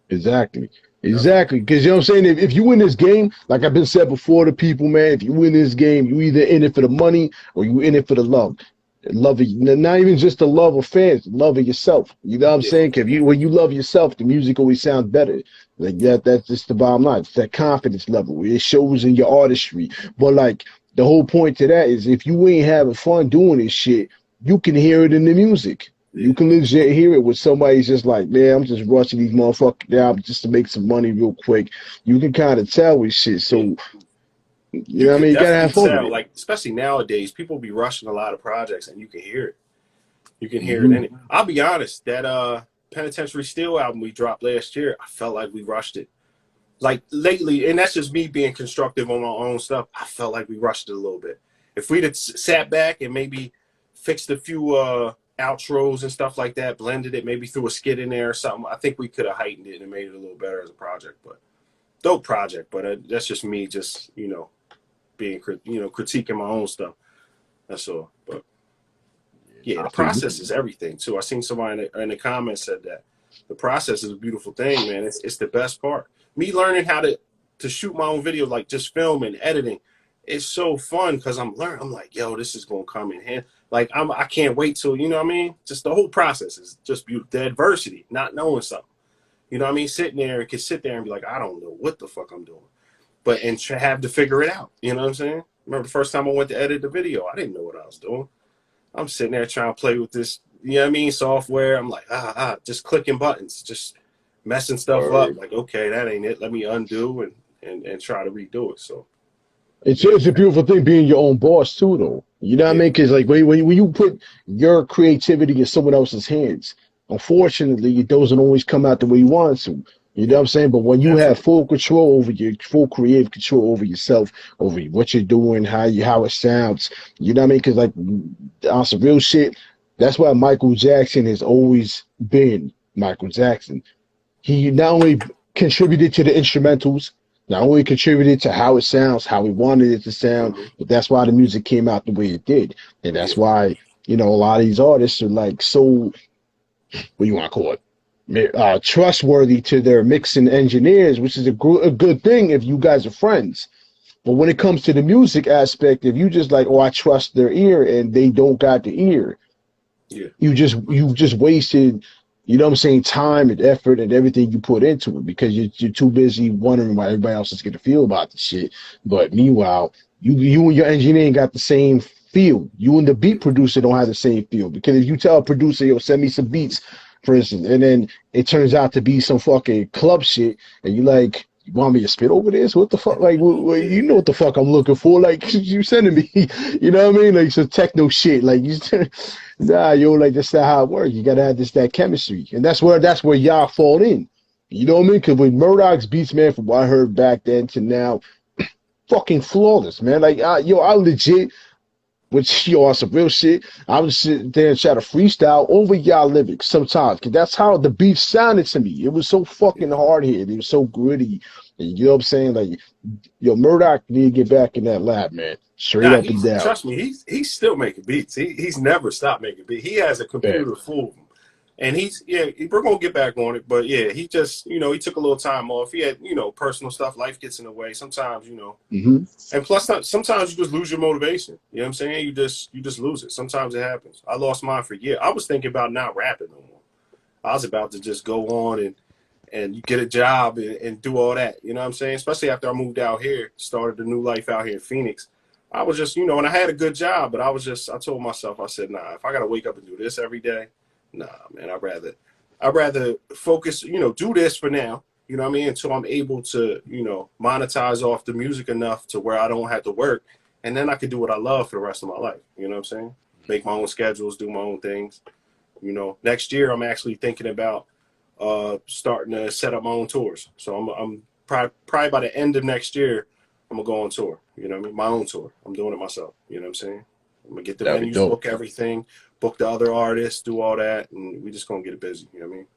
Exactly. Yep. Exactly. Because you know what I'm saying? If you win this game, like I've been said before to people, man, if you win this game, you either in it for the money or you in it for the love. Love of, not even just the love of fans, the love of yourself. You know what I'm Yeah. saying? 'Cause when you love yourself, the music always sounds better. Like that's just the bottom line. It's that confidence level. It shows in your artistry. But like the whole point to that is if you ain't having fun doing this shit, you can hear it in the music. You Yeah. can legit hear it when somebody's just like, man, I'm just rushing these motherfucking albums just to make some money real quick. You can kind of tell with shit. Yeah. So, you You know what I could mean? You gotta have definitely fun with tell, it. like, especially nowadays, people be rushing a lot of projects and you can hear it. You can hear it Hmm. in it. I'll be honest, that Penitentiary Steel album we dropped last year, I felt like we rushed it. Like lately, and that's just me being constructive on my own stuff, I felt like we rushed it a little bit. If we'd have sat back and maybe fixed a few outros and stuff like that, blended it, maybe threw a skit in there or something, I think we could have heightened it and made it a little better as a project. But dope project, but that's just me, just you know, being critiquing my own stuff. That's all. But yeah, I the feel you. process is everything too. I seen somebody in the comments said that the process is a beautiful thing, man. It's the best part. Me learning how to shoot my own video, like just film and editing, it's so fun because I'm learning. I'm like, yo, this is gonna come in hand. Like I can't wait till you know what I mean. Just the whole process is just beautiful. The adversity, not knowing something, you know what I mean. Sitting there and can sit there and be like, I don't know what the fuck I'm doing, but and have to figure it out. You know what I'm saying? Remember the first time I went to edit the video, I didn't know what I was doing. I'm sitting there trying to play with this, you know what I mean, software. I'm like, just clicking buttons, just messing stuff up. Word. Like, okay, that ain't it. Let me undo and try to redo it. So, It's yeah, it's a beautiful thing being your own boss too, though. You know what I yeah, mean? Because like when you put your creativity in someone else's hands, unfortunately, it doesn't always come out the way you want it to. You know what yeah, I'm saying? But when you have absolutely. full control over your full creative control over yourself, over what you're doing, how it sounds, you know what I mean? Because like on some real shit, that's why Michael Jackson has always been Michael Jackson. He not only contributed to the instrumentals, not only contributed to how it sounds, how he wanted it to sound, Hmm. but that's why the music came out the way it did. And that's Yeah, why, you know, a lot of these artists are like so, what do you want to call it? Trustworthy to their mixing engineers, which is a good thing if you guys are friends. But when it comes to the music aspect, if you just like, oh, I trust their ear and they don't got the ear, Yeah. you just wasted, you know what I'm saying, time and effort and everything you put into it because you're too busy wondering why everybody else is gonna feel about the shit. But meanwhile, you and your engineer ain't got the same feel. You and the beat producer don't have the same feel because if you tell a producer, yo, send me some beats, for instance, and then it turns out to be some fucking club shit, and you like, you want me to spit over this? What the fuck? Like, Yeah. you know what the fuck I'm looking for? Like, you sending me, you know what I mean? Like some techno shit. Like, you, nah, yo, like that's not how it works. You gotta have that chemistry, and that's where y'all fall in. You know what I mean? Because with Murdoch's beats, man, from what I heard back then to now, fucking flawless, man. Like, I legit, which yo, on some real shit, I would sit there and try to freestyle over y'all lyrics sometimes, because that's how the beat sounded to me. It was so fucking hard here. It was so gritty. And you know what I'm saying? Like, yo, Murdoch need to get back in that lab, man. Straight Nah, up and down. trust me, he's still making beats. He's never stopped making beats. He has a Man. computer full of them. And we're gonna get back on it, but yeah, he just, he took a little time off. He had, personal stuff. Life gets in the way sometimes, Mm-hmm. and plus, sometimes you just lose your motivation. You know what I'm saying? You just lose it. Sometimes it happens. I lost mine for years. I was thinking about not rapping no more. I was about to just go on and get a job and do all that. You know what I'm saying? Especially after I moved out here, started a new life out here in Phoenix. I was just, and I had a good job, but I told myself, I said, nah, if I gotta wake up and do this every day, nah, man, I'd rather focus, do this for now, you know what I mean, until I'm able to, monetize off the music enough to where I don't have to work, and then I could do what I love for the rest of my life. You know what I'm saying? Make my own schedules, do my own things. Next year I'm actually thinking about starting to set up my own tours. So I'm probably by the end of next year, I'm gonna go on tour. You know what I mean? My own tour. I'm doing it myself. You know what I'm saying? I'm gonna get the That'd be venues, dope. book everything, book the other artists, do all that, and we just gonna get it busy. You know what I mean?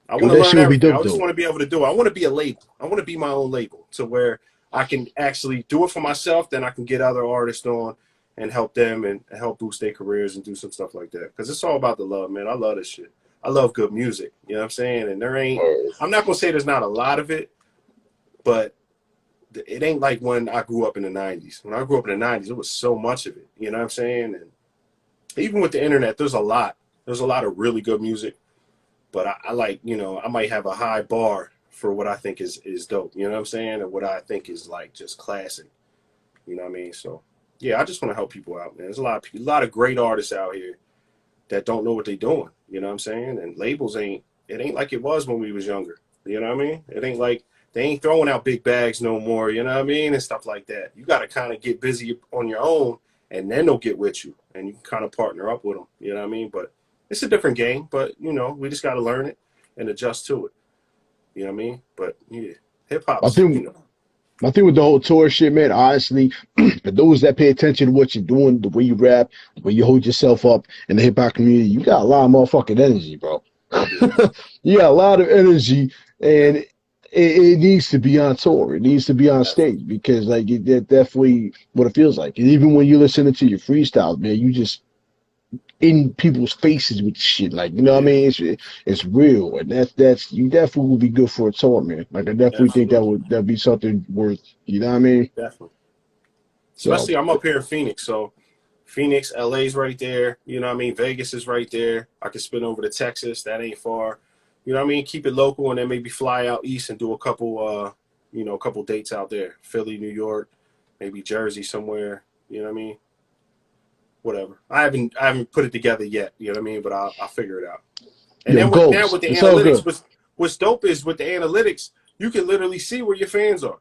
I Yo, want to that learn shit would be everything. I dope, just though. want to be able to do it. I want to be a label. I want to be my own label to where I can actually do it for myself. Then I can get other artists on and help them and help boost their careers and do some stuff like that. Because it's all about the love, man. I love this shit. I love good music. You know what I'm saying? And I'm not going to say there's not a lot of it, but it ain't like when I grew up in the 90s. When I grew up in the 90s, it was so much of it. You know what I'm saying? And even with the internet, there's a lot. There's a lot of really good music. But I like, I might have a high bar for what I think is dope. You know what I'm saying? And what I think is like just classic. You know what I mean? So yeah, I just want to help people out, man. There's a lot of great artists out here that don't know what they're doing. You know what I'm saying? And labels ain't like it was when we was younger. You know what I mean? It ain't like they ain't throwing out big bags no more. You know what I mean? And stuff like that. You got to kind of get busy on your own, and then they'll get with you, and you can kind of partner up with them. You know what I mean? But it's a different game. But we just got to learn it and adjust to it. You know what I mean? But yeah, hip I hop's think My thing with the whole tour shit, man, honestly, for those that pay attention to what you're doing, the way you rap, the way you hold yourself up in the hip hop community, you got a lot of motherfucking energy, bro. yeah, You got a lot of energy, yeah, and it needs to be on tour. It needs to be on definitely, stage because, like, that's definitely what it feels like. And even when you're listening to your freestyles, man, you just in people's faces with shit. Like, you know what I yeah, mean? It's real, and that's you definitely would be good for a tour, man. Like, I definitely think absolutely, that'd be something worth. You know what I mean? definitely. So, Especially I'm up here in Phoenix, so Phoenix, LA's right there. You know what I mean? Vegas is right there. I could spin over to Texas. That ain't far. You know what I mean? Keep it local and then maybe fly out east and do a couple a couple dates out there. Philly, New York, maybe Jersey somewhere. You know what I mean? Whatever. I haven't put it together yet, you know what I mean? But I'll figure it out. And yo, then goals. with the It's all analytics, good. what's dope is with the analytics, you can literally see where your fans are.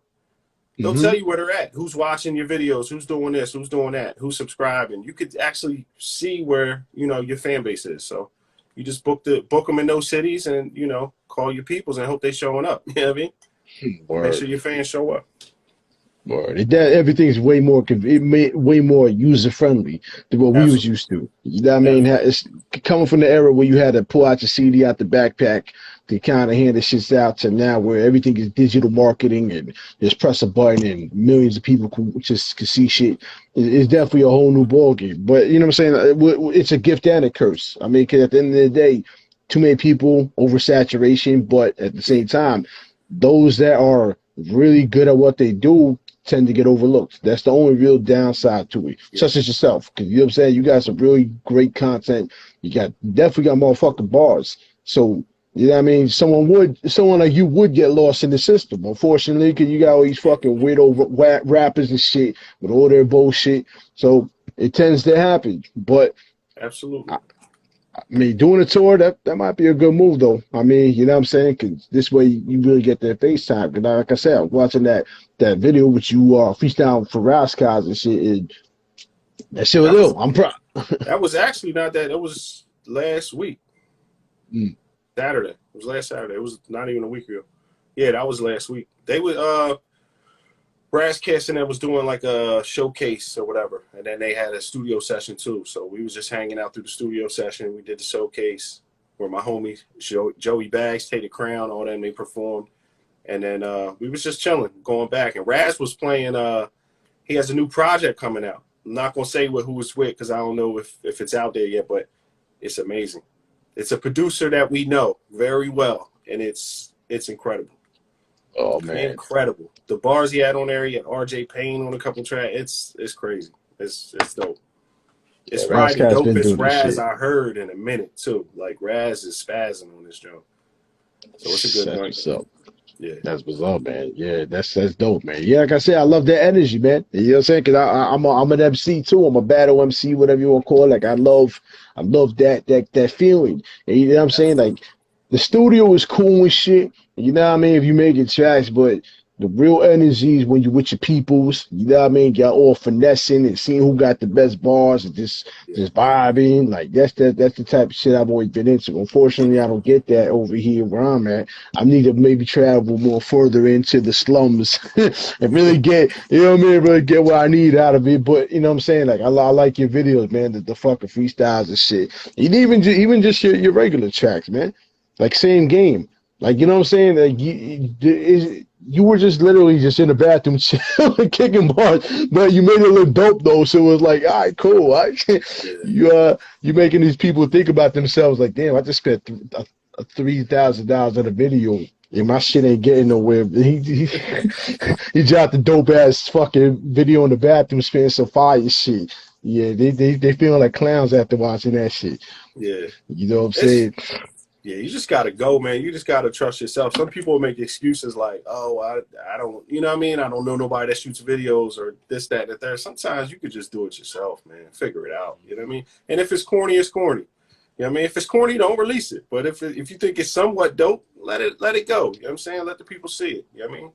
They'll Hmm. tell you where they're at, who's watching your videos, who's doing this, who's doing that, who's subscribing. You could actually see where your fan base is. So you just book them in those cities, and call your peoples and hope they showing up. You know what I mean? Make Word. sure your fans show up. Word. That everything's way more way more user friendly than what we was Absolutely, used to. You know what I mean? definitely, It's coming from the era where you had to pull out your CD out the backpack to kind of hand the shits out to now where everything is digital marketing and just press a button and millions of people can see shit. It's definitely a whole new ballgame. But you know what I'm saying? It's a gift and a curse. I mean, because at the end of the day, too many people, oversaturation, but at the yeah, same time, those that are really good at what they do tend to get overlooked. That's the only real downside to it. Yeah. Such as yourself, because you know what I'm saying. You got some really great content. You definitely got motherfucking bars. So you know what I mean. Someone like you would get lost in the system, unfortunately, because you got all these fucking weirdo rappers and shit with all their bullshit. So it tends to happen. But Absolutely. I mean, doing a tour, that might be a good move, though. I mean, you know what I'm saying? Because this way you really get that FaceTime. Because like I said, I was watching that video with you freestyle for Raskaz and shit. And that shit was ill. I'm proud. That was actually not that. It was last week. Saturday. It was last Saturday. It was not even a week ago. Yeah, that was last week. They would Brasscast and that was doing like a showcase or whatever, and then they had a studio session too. So we was just hanging out through the studio session. We did the showcase where my homie Joey Bags, Take the Crown, all them, they performed, and then we was just chilling, going back. And Raz was playing. He has a new project coming out. I'm not gonna say who it's with because I don't know if it's out there yet, but it's amazing. It's a producer that we know very well, and it's incredible. Oh man, incredible! The bars he had on there, he had RJ Payne on a couple tracks. It's crazy. It's dope. It's probably the dopest Raz I heard in a minute too. Like Raz is spazzing on this joint, so it's a good joint. Yeah, that's what's up, man. Yeah, that's dope, man. Yeah, like I said, I love that energy, man. You know what I'm saying? Because I'm an MC too. I'm a battle MC, whatever you want to call it. Like I love that feeling. And you know what I'm saying? Like the studio is cool and shit. You know what I mean? If you making tracks, but the real energy is when you with your peoples. You know what I mean? Y'all all finessing and seeing who got the best bars and just vibing. Like that's the type of shit I've always been into. Unfortunately, I don't get that over here where I'm at. I need to maybe travel more further into the slums and really get, you know what I mean? Really get what I need out of it. But you know what I'm saying? Like I like your videos, man. The fucking freestyles and shit. And even just your regular tracks, man. Like same game. Like, you know what I'm saying? Like, you were just literally just in the bathroom chilling, kicking bars, but you made it look dope, though. So it was like, all right, cool. All right. You making these people think about themselves like, damn, I just spent $3,000 on a video, and my shit ain't getting nowhere. He dropped the dope-ass fucking video in the bathroom spitting some fire shit. Yeah, they feeling like clowns after watching that shit. Yeah. You know what I'm saying? Yeah, you just got to go, man. You just got to trust yourself. Some people make excuses like, oh, I don't, you know what I mean? I don't know nobody that shoots videos or this, that, and that. Sometimes you could just do it yourself, man. Figure it out. You know what I mean? And if it's corny, it's corny. You know what I mean? If it's corny, don't release it. But if you think it's somewhat dope, let it go. You know what I'm saying? Let the people see it. You know what I mean?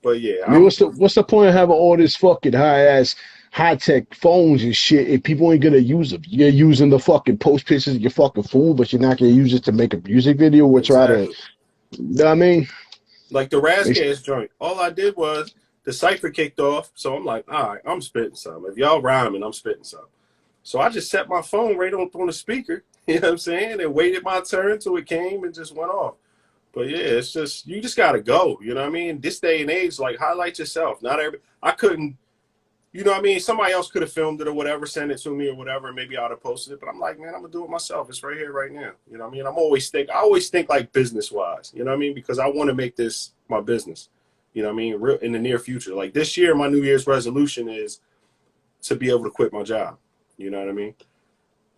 But yeah. I mean, what's the point of having all this fucking high-tech phones and shit if people ain't gonna use them? You're using the fucking post pictures of your fucking phone, but you're not gonna use it to make a music video or try to, you know what I mean? Like the Razzcast joint. All I did was the cipher kicked off, so I'm like, all right, I'm spitting something. If y'all rhyming, I'm spitting something. So I just set my phone right on the speaker, you know what I'm saying, and waited my turn till it came and just went off. But yeah, it's just, you just gotta go, you know what I mean? This day and age, like, highlight yourself. I couldn't, you know what I mean? Somebody else could have filmed it or whatever, sent it to me or whatever, and maybe I would have posted it. But I'm like, man, I'm gonna do it myself. It's right here, right now. You know what I mean? I always think like business wise, you know what I mean? Because I want to make this my business. You know what I mean? Real in the near future. Like this year, my New Year's resolution is to be able to quit my job. You know what I mean?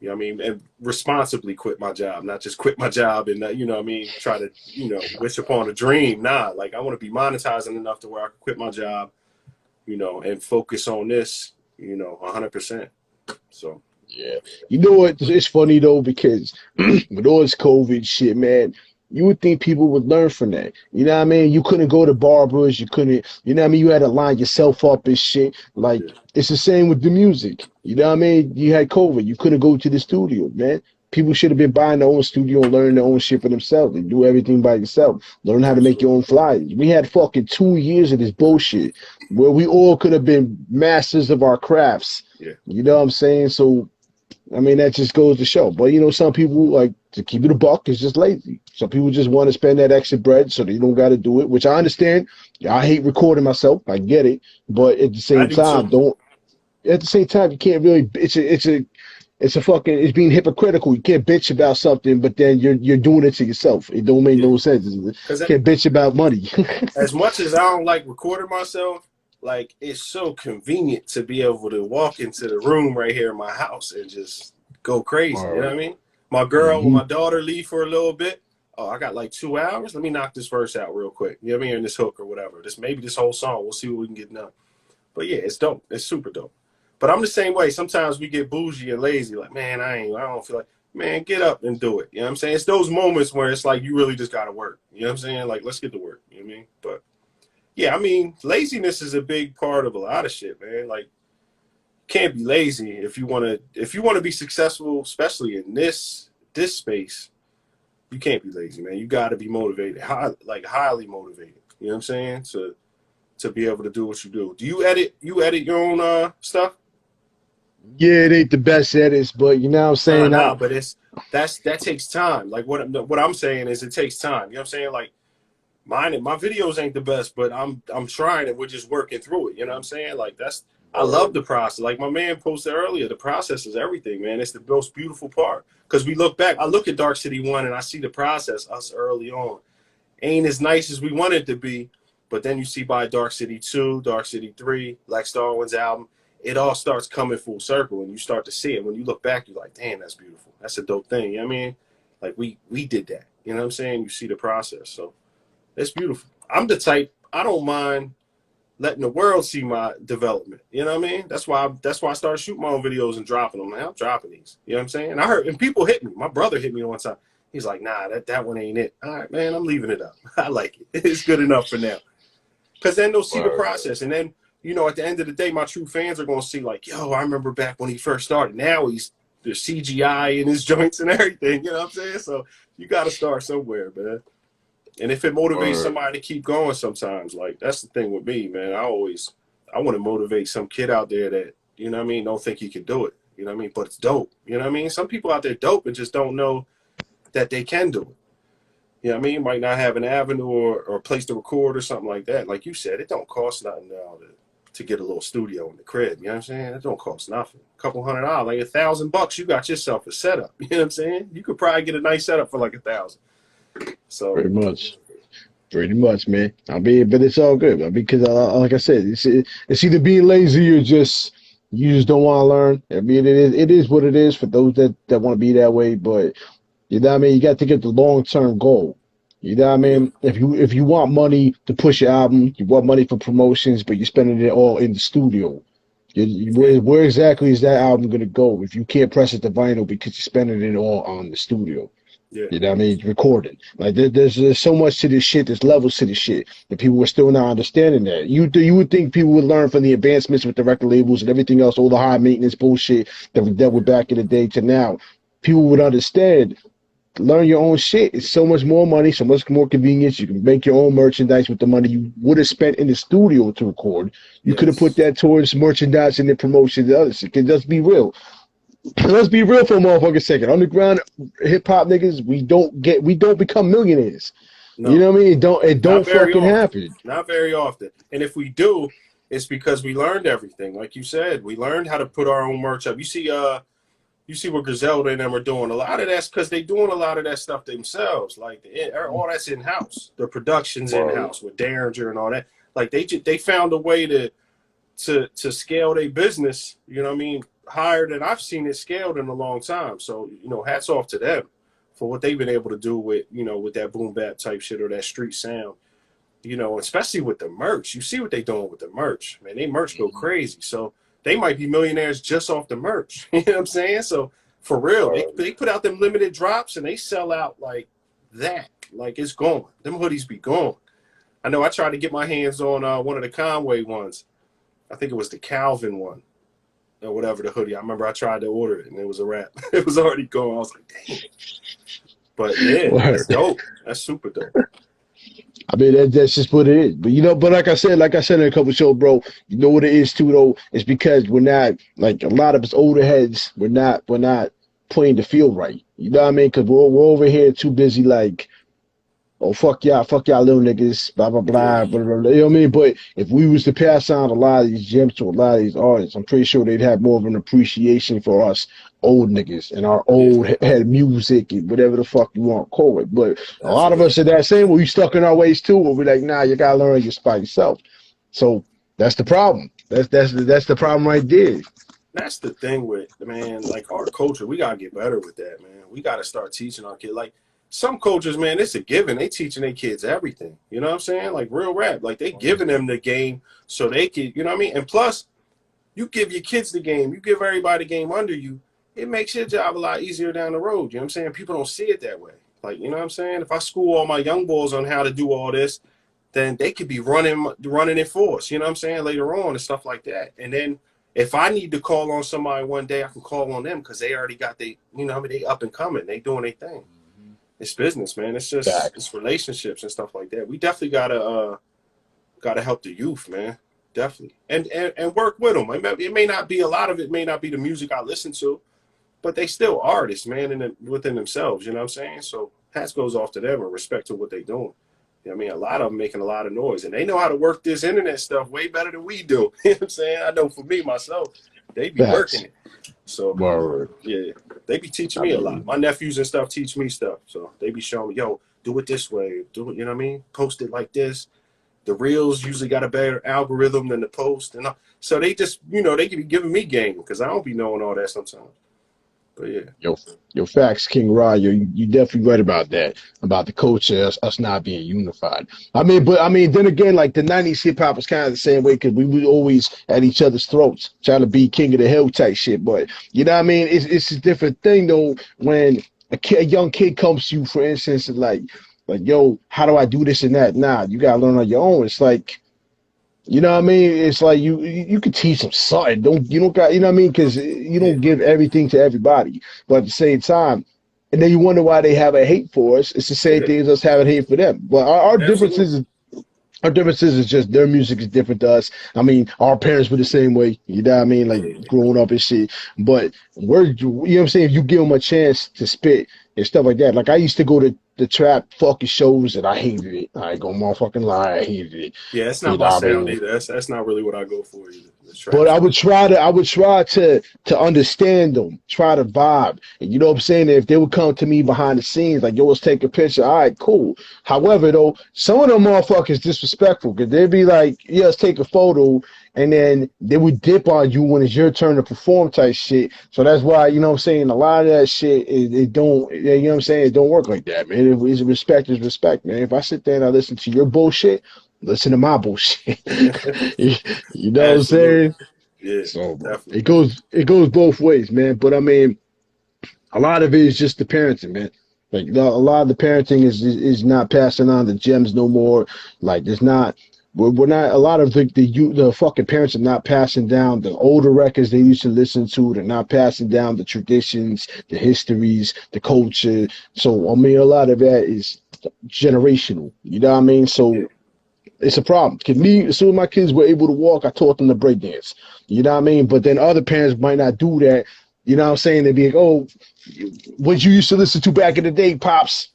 You know what I mean? And responsibly quit my job, not just quit my job and, you know what I mean, try to, you know, wish upon a dream. Nah, like I want to be monetizing enough to where I can quit my job, you know, and focus on this, you know, 100%. So. Yeah. You know what? It's funny, though, because with all this COVID shit, man, you would think people would learn from that. You know what I mean? You couldn't go to barbers. You couldn't, you know what I mean? You had to line yourself up and shit. Like, it's the same with the music. You know what I mean? You had COVID. You couldn't go to the studio, man. People should have been buying their own studio and learning their own shit for themselves and do everything by yourself. Learn how to make your own flyers. We had fucking 2 years of this bullshit where we all could have been masters of our crafts. Yeah. You know what I'm saying? So, I mean, that just goes to show. But, you know, some people, like, to keep it a buck, is just lazy. Some people just want to spend that extra bread so they don't got to do it, which I understand. I hate recording myself. I get it. But at the same time, you can't really, it's being hypocritical. You can't bitch about something, but then you're doing it to yourself. It don't make no sense. You can't bitch about money. As much as I don't like recording myself, like it's so convenient to be able to walk into the room right here in my house and just go crazy. You know what I mean? My girl and Mm-hmm. my daughter leave for a little bit. Oh, I got like 2 hours. Let me knock this verse out real quick. You know what I mean? And this hook or whatever. Maybe this whole song. We'll see what we can get done. But yeah, it's dope. It's super dope. But I'm the same way. Sometimes we get bougie and lazy. Like, man, I don't feel like, man, get up and do it. You know what I'm saying? It's those moments where it's like you really just got to work. You know what I'm saying? Like, let's get to work. You know what I mean? But yeah, I mean, laziness is a big part of a lot of shit, man. Like, can't be lazy if you want to be successful, especially in this space. You can't be lazy, man. You got to be motivated, highly motivated. You know what I'm saying? To be able to do what you do. Do you edit? You edit your own stuff? Yeah, it ain't the best edits, but you know what I'm saying? Nah. But that takes time. Like what I'm saying is it takes time. You know what I'm saying? Like my videos ain't the best, but I'm trying and we're just working through it. You know what I'm saying? Like I love the process. Like my man posted earlier, the process is everything, man. It's the most beautiful part. Because we look back, I look at Dark City 1 and I see the process, us early on. Ain't as nice as we want it to be, but then you see by Dark City 2, Dark City 3, like Starwin's album, it all starts coming full circle and you start to see it. When you look back, you're like, damn, that's beautiful. That's a dope thing. You know what I mean? Like we did that. You know what I'm saying? You see the process. So it's beautiful. I'm the type, I don't mind letting the world see my development. You know what I mean? That's why I started shooting my own videos and dropping them. Man, I'm dropping these. You know what I'm saying? And I heard, and people hit me. My brother hit me one time. He's like, nah, that one ain't it. All right, man, I'm leaving it up. I like it. It's good enough for now. Because then they'll see the process. And then, you know, at the end of the day, my true fans are going to see like, yo, I remember back when he first started. Now there's CGI in his joints and everything. You know what I'm saying? So you got to start somewhere, man. And if it motivates somebody to keep going sometimes, like that's the thing with me, man. I want to motivate some kid out there that, you know what I mean, don't think he can do it. You know what I mean? But it's dope. You know what I mean? Some people out there dope and just don't know that they can do it. You know what I mean? Might not have an avenue or a place to record or something like that. Like you said, it don't cost nothing now to get a little studio in the crib. You know what I'm saying? It don't cost nothing. A couple $100, like $1,000, you got yourself a setup. You know what I'm saying? You could probably get a nice setup for like $1,000. So Pretty much, man. I mean, but it's all good, man, because like I said, it's either being lazy or just you just don't want to learn. I mean, it is what it is for those that want to be that way. But you know what I mean? You got to get the long-term goal. You know what I mean? If you want money to push your album, you want money for promotions, but you're spending it all in the studio. Where exactly is that album going to go if you can't press it to vinyl because you're spending it all on the studio? yeah. You know what I mean? Recording. Like there's so much to this shit, there's levels to this shit that people are still not understanding that. You would think people would learn from the advancements with the record labels and everything else, all the high maintenance bullshit that we dealt with back in the day to now. People would understand. Learn your own shit. It's so much more money, so much more convenience. You can make your own merchandise with the money you would have spent in the studio to record. You could have put that towards merchandise and the promotion and other shit. Let's be real. Let's be real for a motherfucking second. Underground hip hop niggas, we don't become millionaires. No. You know what I mean? It don't fucking happen. Not very often. And if we do, it's because we learned everything. Like you said, we learned how to put our own merch up. You see what Griselda and them are doing. A lot of that's because they're doing a lot of that stuff themselves. Like all that's in house. The production's in house with Derringer and all that. Like they found a way to scale their business. You know what I mean? Higher than I've seen it scaled in a long time. So, you know, hats off to them for what they've been able to do with, you know, with that boom bap type shit or that street sound, you know, especially with the merch. You see what they doing with the merch, man. They merch go crazy. So they might be millionaires just off the merch. You know what I'm saying? So for real, they put out them limited drops and they sell out like that. Like it's gone. Them hoodies be gone. I know I tried to get my hands on one of the Conway ones. I think it was the Calvin one. Or whatever the hoodie. I remember I tried to order it and it was a wrap. It was already gone. I was like, dang. But yeah, that's dope. That's super dope. I mean, that's just what it is. But you know, but like I said in a couple shows, bro, you know what it is too though? It's because we're not, like a lot of us older heads, we're not playing the field right. You know what I mean? Because we're over here too busy like, oh, fuck y'all little niggas, blah, blah, blah, blah, blah, blah. You know what I mean? But if we was to pass on a lot of these gems to a lot of these artists, I'm pretty sure they'd have more of an appreciation for us old niggas and our old head music and whatever the fuck you want to call it. But a lot of us are that same, we stuck in our ways too, where we're like, nah, you gotta learn your by yourself. So That's the problem. That's the problem right there. That's the thing with, man, like our culture. We gotta get better with that, man. We gotta start teaching our kids. Like some coaches, man, it's a given. They teaching their kids everything. You know what I'm saying? Like real rap. Like they giving them the game so they can, you know what I mean? And plus, you give your kids the game, you give everybody the game under you, it makes your job a lot easier down the road. You know what I'm saying? People don't see it that way. Like, you know what I'm saying? If I school all my young boys on how to do all this, then they could be running in force, you know what I'm saying, later on and stuff like that. And then if I need to call on somebody one day, I can call on them because they already got you know, I mean, they up and coming, they doing their thing. It's business, man. It's just it's relationships and stuff like that. We definitely gotta help the youth, man. Definitely, and work with them. It may not be a lot of it. May not be the music I listen to, but they still artists, man, within themselves. You know what I'm saying? So hats goes off to them and respect to what they doing. I mean, a lot of them making a lot of noise, and they know how to work this internet stuff way better than we do. You know what I'm saying? I know for me, myself, they be working it. So, yeah, they be teaching me a lot. My nephews and stuff teach me stuff. So they be showing me, yo, do it this way. Do it, you know what I mean? Post it like this. The reels usually got a better algorithm than the post. And so they just, you know, they can be giving me game because I don't be knowing all that sometimes. But yeah. Yo, facts, King Rod. You definitely right about that, about the culture, us not being unified. Then again, like the '90s hip hop was kind of the same way because we were always at each other's throats, trying to be king of the hill type shit. But you know what I mean? It's a different thing though when a young kid comes to you, for instance, and like, yo, how do I do this and that? Nah, you gotta learn on your own. It's like, you know what I mean? It's like you could teach them something. You don't got, you know what I mean? Because you don't give everything to everybody. But at the same time, and then you wonder why they have a hate for us. It's the same thing as us having hate for them. But our differences is just their music is different to us. I mean, our parents were the same way. You know what I mean? Like growing up and shit. But you know what I'm saying? If you give them a chance to spit and stuff like that. Like I used to go to the trap fucking shows and I hated it. I ain't gonna motherfucking lie, I hated it. Yeah, it's not my sound either. That's not really what I go for either. But I would try to understand them, try to vibe. And you know what I'm saying? If they would come to me behind the scenes, like, yo, let's take a picture. All right, cool. However, though, some of them motherfuckers disrespectful because they'd be like, yeah, let's take a photo. And then they would dip on you when it's your turn to perform type shit. So that's why, you know what I'm saying, a lot of that shit, it don't, you know what I'm saying, it don't work like that, man. It's respect is respect, man. If I sit there and I listen to your bullshit, listen to my bullshit. You know what I'm saying? Yeah, so definitely. It goes both ways, man. But I mean, a lot of it is just the parenting, man. Like a lot of the parenting is not passing on the gems no more. Like there's not. We're not, a lot of the fucking parents are not passing down the older records they used to listen to. They're not passing down the traditions, the histories, the culture. So I mean, a lot of that is generational. You know what I mean? So it's a problem. Cause me, as soon as my kids were able to walk, I taught them to break dance. You know what I mean? But then other parents might not do that. You know what I'm saying? They'd be like, oh, what you used to listen to back in the day, Pops?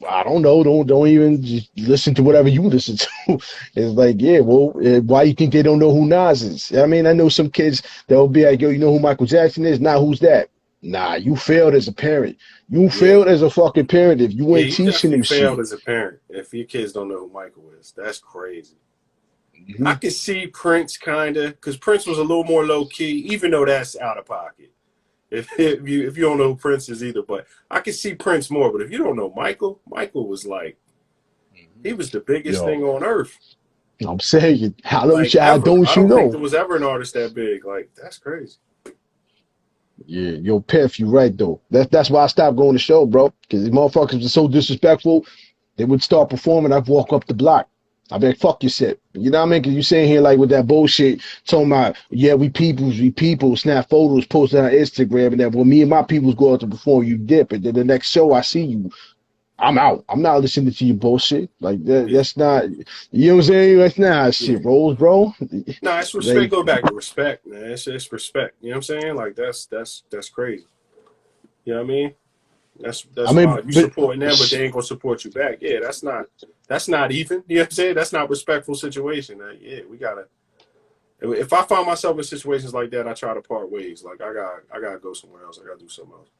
I don't know. Don't even just listen to whatever you listen to. It's like, yeah, well, why you think they don't know who Nas is? I mean, I know some kids that will be like, yo, you know who Michael Jackson is? Nah, who's that? Nah, you failed as a parent. You failed as a fucking parent if you ain't teaching them shit. You failed as a parent if your kids don't know who Michael is. That's crazy. Mm-hmm. I could see Prince kind of, because Prince was a little more low key, even though that's out of pocket. If you don't know who Prince is either, but I can see Prince more. But if you don't know Michael was like, he was the biggest thing on earth. I'm saying, how don't I don't you know? think there was ever an artist that big. Like, that's crazy. Yeah, yo, Piff, you right though. That's why I stopped going to show, bro. Because these motherfuckers are so disrespectful. They would start performing. I'd walk up the block. I'd be like, fuck your shit. You know what I mean? Because you saying here like with that bullshit, talking about, yeah, we people, snap photos, post it on Instagram, and then when me and my peoples go out to perform, you dip. And then the next show I see you, I'm out. I'm not listening to your bullshit. Like that's not, you know what I'm saying? That's not shit rolls, bro. No, it's respect. Go back to respect, man. It's respect. You know what I'm saying? Like that's crazy. You know what I mean? That's why you supporting them, but they ain't gonna support you back. Yeah, that's not even. You know what I'm saying? That's not a respectful situation. Yeah, we gotta. If I find myself in situations like that, I try to part ways. Like I gotta go somewhere else. I gotta do something else.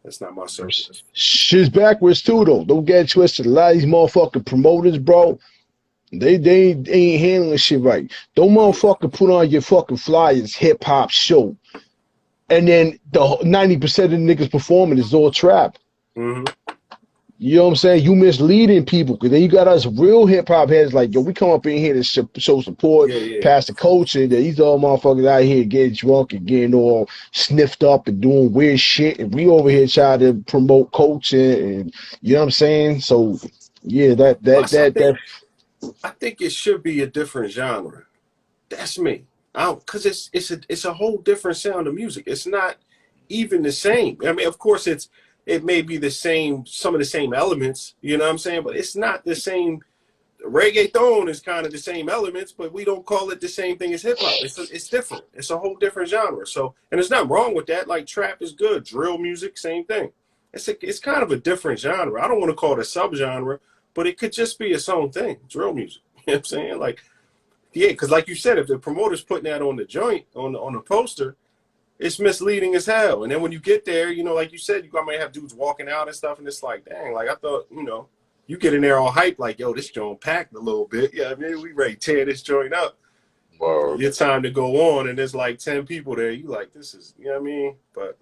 That's not my service. Shit's backwards too, though. Don't get it twisted. A lot of these motherfucking promoters, bro. They ain't handling shit right. Don't motherfucker put on your fucking flyers hip hop show, and then the 90% of the niggas performing is all trap. Mm-hmm. You know what I'm saying? You misleading people because then you got us real hip hop heads like, yo, we come up in here to show support, Yeah, yeah. pass the culture. That these all motherfuckers out here getting drunk and getting all sniffed up and doing weird shit. And we over here trying to promote culture and you know what I'm saying? So yeah, Plus, I think it should be a different genre. That's me. I don't, cause it's a whole different sound of music. It's not even the same. I mean, of course, it may be the same, some of the same elements. You know what I'm saying? But it's not the same. Reggaeton is kind of the same elements, but we don't call it the same thing as hip hop. It's different. It's a whole different genre. So, and there's nothing wrong with that. Like trap is good, drill music, same thing. It's kind of a different genre. I don't want to call it a subgenre, but it could just be its own thing. Drill music. You know what I'm saying? Like, yeah, because like you said, if the promoter's putting that on the joint, on the poster, it's misleading as hell. And then when you get there, you know, like you said, you might have dudes walking out and stuff, and it's like, dang, like I thought, you know, you get in there all hype, like, yo, this joint packed a little bit. Yeah, I mean, we ready to tear this joint up. Word. Your time to go on, and there's like 10 people there. You like, this is, you know what I mean? But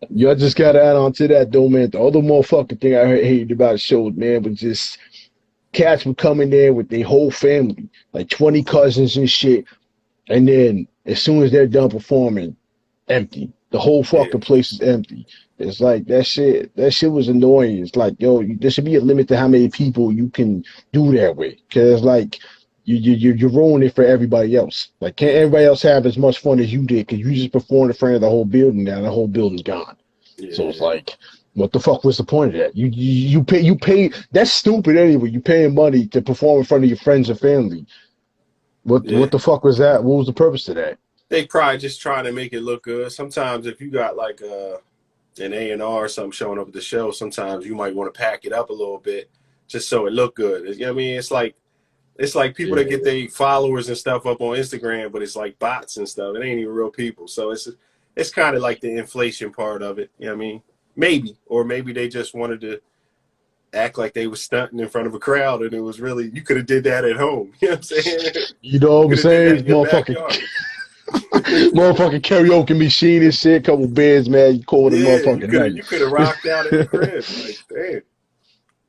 Y'all just gotta add on to that though, man. The other motherfucking thing I hated about the show, man, was just cats would come in there with their whole family, like 20 cousins and shit. And then as soon as they're done performing, empty. The whole yeah, fucking place is empty. It's like that shit. That shit was annoying. It's like, yo, there should be a limit to how many people you can do that with, because like you're ruining it for everybody else. Like, can't everybody else have as much fun as you did? Because you just performed in front of the whole building. Now the whole building's gone. So it's yeah, like, what the fuck was the point of that? You pay. That's stupid anyway. You paying money to perform in front of your friends and family. yeah. What the fuck was that? What was the purpose of that? They probably just trying to make it look good. Sometimes if you got like an A&R or something showing up at the show, sometimes you might want to pack it up a little bit just so it look good. You know what I mean? It's like people that get their followers and stuff up on Instagram, but it's like bots and stuff. It ain't even real people. So it's kind of like the inflation part of it. You know what I mean? Maybe. Or maybe they just wanted to act like they was stunting in front of a crowd, and it was really, you could have did that at home. You know what I'm saying? You know You what I'm could have did that saying? in your Motherfucking backyard. motherfucking karaoke machine and shit, couple bands, man. You call it a Yeah, motherfucking night. you could have rocked out at the crib. Like, damn.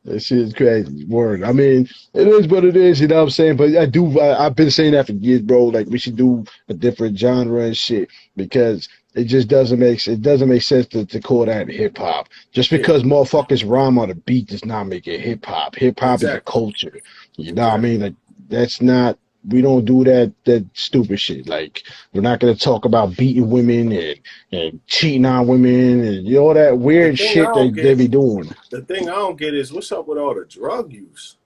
That shit is crazy. Word. I mean, it is what it is, you know what I'm saying? But I've been saying that for years, bro. Like, we should do a different genre and shit because it just it doesn't make sense to call that hip hop. Just Yeah, because motherfuckers rhyme on a beat does not make it hip hop. Hip hop is a exactly. culture. You know what I Exactly. mean? Like, that's not, we don't do that stupid shit. Like, we're not gonna talk about beating women and cheating on women and you know all that The weird thing I shit don't they get, be doing. the thing I don't get is what's up with all the drug use?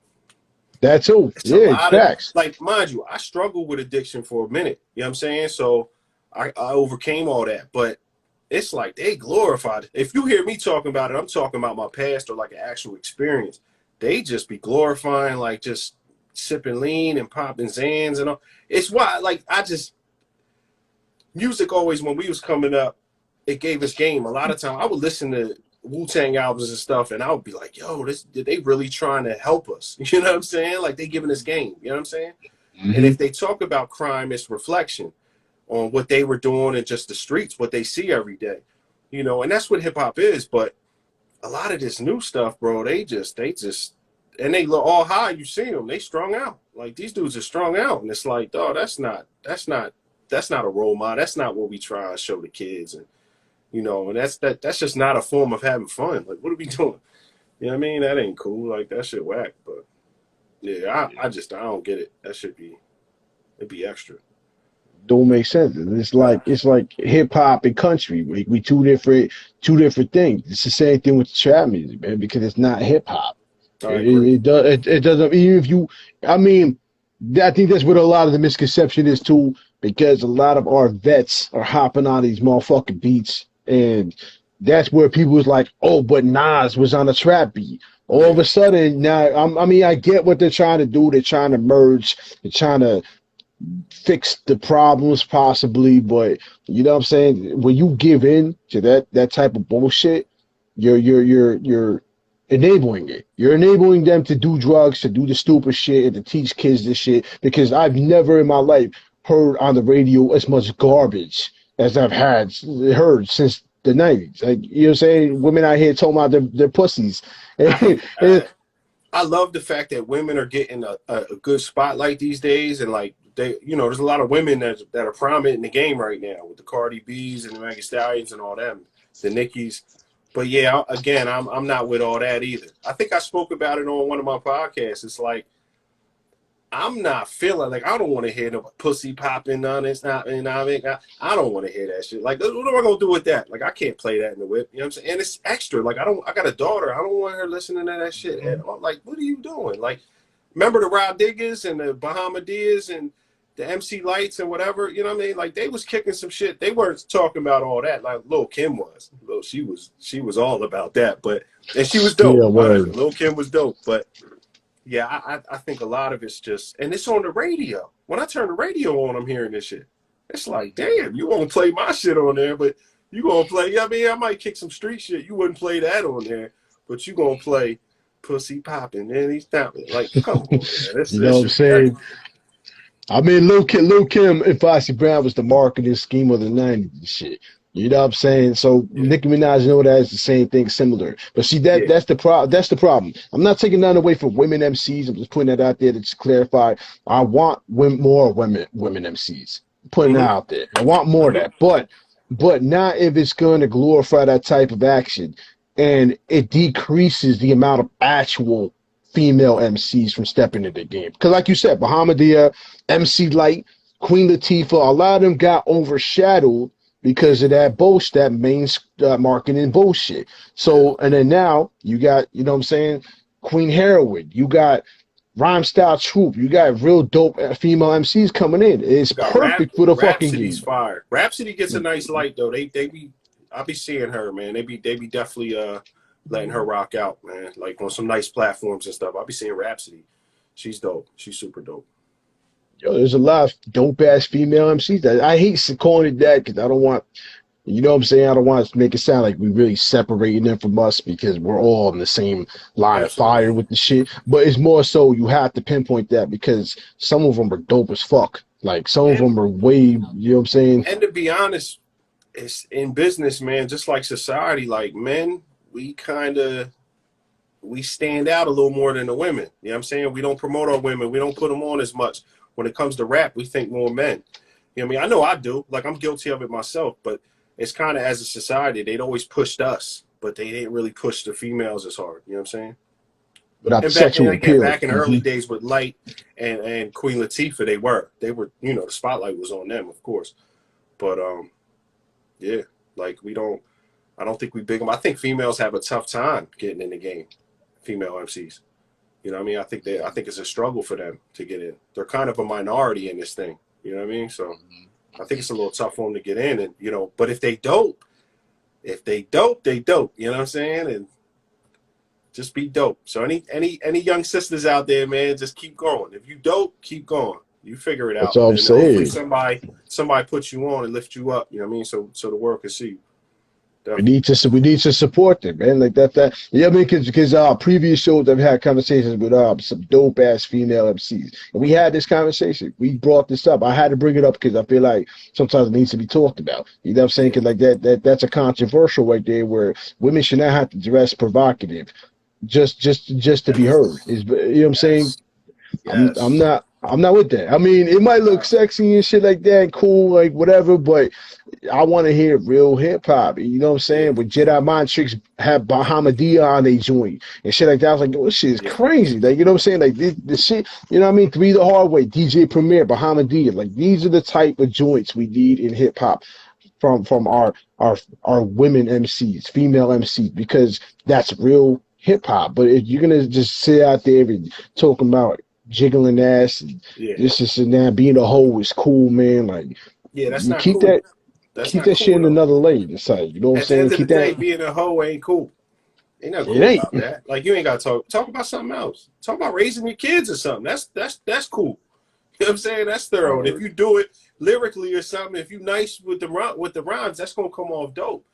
That too. It's a Yeah, it's lot of, facts. like, mind you, I struggled with addiction for a minute. You know what I'm saying? So I overcame all that. But it's like they glorified it. If you hear me talking about it, I'm talking about my past or like an actual experience. They just be glorifying like just sipping lean and popping Zans and all. It's why, like, music always, when we was coming up, it gave us game. A lot of time I would listen to Wu-Tang albums and stuff, and I would be like, yo, they really trying to help us. You know what I'm saying? Like, they giving us game. You know what I'm saying? And Hmm. if they talk about crime, it's reflection on what they were doing in just the streets, what they see every day. You know, and that's what hip hop is. But a lot of this new stuff, bro, and they look all high. You see them, they strung out. Like, these dudes are strung out, and it's like, dog, that's not a role model. That's not what we try to show the kids, and you know, and that's just not a form of having fun. Like, what are we doing? You know what I mean? That ain't cool. Like, that shit whack. But yeah, I don't get it. That should be, it'd be extra. Don't make sense. Nah, It's like hip hop and country. We two different things. It's the same thing with the trap music, man, because it's not hip hop. I agree. It doesn't even if you I mean I think that's what a lot of the misconception is too, because a lot of our vets are hopping on these motherfucking beats and that's where people was like, oh, but Nas was on a trap beat. All of Yeah, a sudden now I mean I get what they're trying to do. They're trying to merge, they're trying to fix the problems possibly, but you know what I'm saying? When you give in to that type of bullshit, you're enabling it. You're enabling them to do drugs, to do the stupid shit, and to teach kids this shit. Because I've never in my life heard on the radio as much garbage as I've heard since the 90s. Like, you know what I'm saying? Women out here talking about their pussies. And I love the fact that women are getting a good spotlight these days, and like they, you know, there's a lot of women that are prominent in the game right now with the Cardi B's and the Megan Stallions and all them, the Nickies. But yeah, again, I'm not with all that either. I think I spoke about it on one of my podcasts. It's like I'm not feeling like I don't want to hear no pussy popping on this. Not, you know what I mean? I don't want to hear that shit. Like, what am I gonna do with that? Like, I can't play that in the whip. You know what I'm saying? And it's extra. Like, I got a daughter. I don't want her listening to that shit. And I'm like, what are you doing? Like, remember the Rod Diggers and the Bahamadia and the MC Lights and whatever? You know what I mean? Like, they was kicking some shit. They weren't talking about all that. Like Lil' Kim was. She was all about that. But and she was dope. yeah, word. Lil' Kim was dope. But yeah, I think a lot of it's just, and it's on the radio. When I turn the radio on, I'm hearing this shit. It's like, damn, you won't play my shit on there, but you gonna play, yeah, I mean, I might kick some street shit. You wouldn't play that on there, but you gonna play pussy popping, and he's stopping. Like, come on, man. You know what I'm saying? I mean, Lil Kim and Foxy Brown was the marketing scheme of the 90s and shit. You know what I'm saying? So Yeah. Nicki Minaj know that is the same thing, similar. But see, that's the problem. I'm not taking none away from women MCs. I'm just putting that out there to just clarify. I want more women MCs. Putting that out there. I want more of that. But not if it's going to glorify that type of action, and it decreases the amount of actual female MCs from stepping into the game. Because like you said, Bahamadia, MC Light, Queen Latifah, a lot of them got overshadowed because of that bullshit, that main marketing bullshit. So, and then now you got, you know what I'm saying, Queen Heroin, you got Rhyme Style Troop, you got real dope female MCs coming in. It's perfect for the fucking game. Rhapsody's fire. Rhapsody gets a nice light though. I be seeing her, man. They be definitely letting her rock out, man. Like on some nice platforms and stuff. I be seeing Rhapsody. She's dope. She's super dope. Yo, there's a lot of dope ass female MCs. I hate calling it that because I don't want, you know what I'm saying? I don't want to make it sound like we really separating them from us because we're all in the same line of fire with the shit. But it's more so you have to pinpoint that because some of them are dope as fuck. Like some of them are way, you know what I'm saying? And to be honest, it's in business, man, just like society, like men, we stand out a little more than the women. You know what I'm saying? We don't promote our women. We don't put them on as much. When it comes to rap, we think more men. You know what I mean? I know I do. Like, I'm guilty of it myself, but it's kind of as a society, they'd always pushed us, but they didn't really push the females as hard. You know what I'm saying? Without And sexual appeal. back in the early days with Light and Queen Latifah, they were, you know, the spotlight was on them, of course. But, yeah, like I don't think we big them. I think females have a tough time getting in the game, female MCs. You know what I mean? I think it's a struggle for them to get in. They're kind of a minority in this thing. You know what I mean? So I think it's a little tough for them to get in. And, you know, but if they dope, they dope. You know what I'm saying? And just be dope. So any young sisters out there, man, just keep going. If you dope, keep going. You figure it out. That's all I'm saying. Somebody puts you on and lift you up. You know what I mean? So the world can see you. We need to support them, man. Like that. Yeah, I mean, because previous shows I've had conversations with some dope ass female MCs, and we had this conversation. We brought this up. I had to bring it up because I feel like sometimes it needs to be talked about. You know what I'm saying? Because like that's a controversial right there, where women should not have to dress provocative, just to be heard. You know what I'm saying? Yes. I'm not with that. I mean, it might look sexy and shit like that, cool, like whatever, but I want to hear real hip hop. You know what I'm saying? With Jedi Mind Tricks have Bahamadia on they joint and shit like that. I was like, oh, this shit is crazy. Like, you know what I'm saying? Like this shit, you know what I mean? Three the Hard Way, DJ Premier, Bahamadia. Like, these are the type of joints we need in hip hop from our women MCs, female MCs, because that's real hip hop. But if you're gonna just sit out there and talking about jiggling ass and this and that, being a hoe is cool, man. Like, that's you not keep cool. Keep that shit in another lane. It's like, you know what I'm saying? At the end Keep of the day, that. being a hoe ain't cool. Ain't nothing cool about that. Like, you ain't got to talk about something else. Talk about raising your kids or something. That's cool. You know what I'm saying? That's thorough. And if you do it lyrically or something, if you nice with the rhymes, that's gonna come off dope.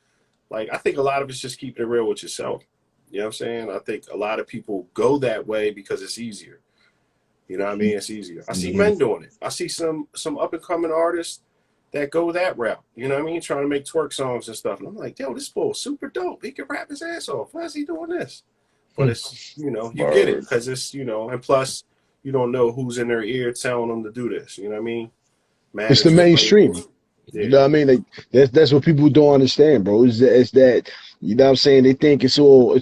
Like, I think a lot of it's just keeping it real with yourself. You know what I'm saying? I think a lot of people go that way because it's easier. You know what I mean? It's easier. I see Mm-hmm. men doing it. I see some up and coming artists that go that route. You know what I mean? Trying to make twerk songs and stuff. And I'm like, yo, this fool's super dope. He can rap his ass off. Why is he doing this? But it's, you know, you get it because it's, you know, and plus you don't know who's in their ear telling them to do this. You know what I mean? It's the Management mainstream. labels. You Yeah. know what I mean? Like, that's what people don't understand, bro. Is that you know what I'm saying? They think it's all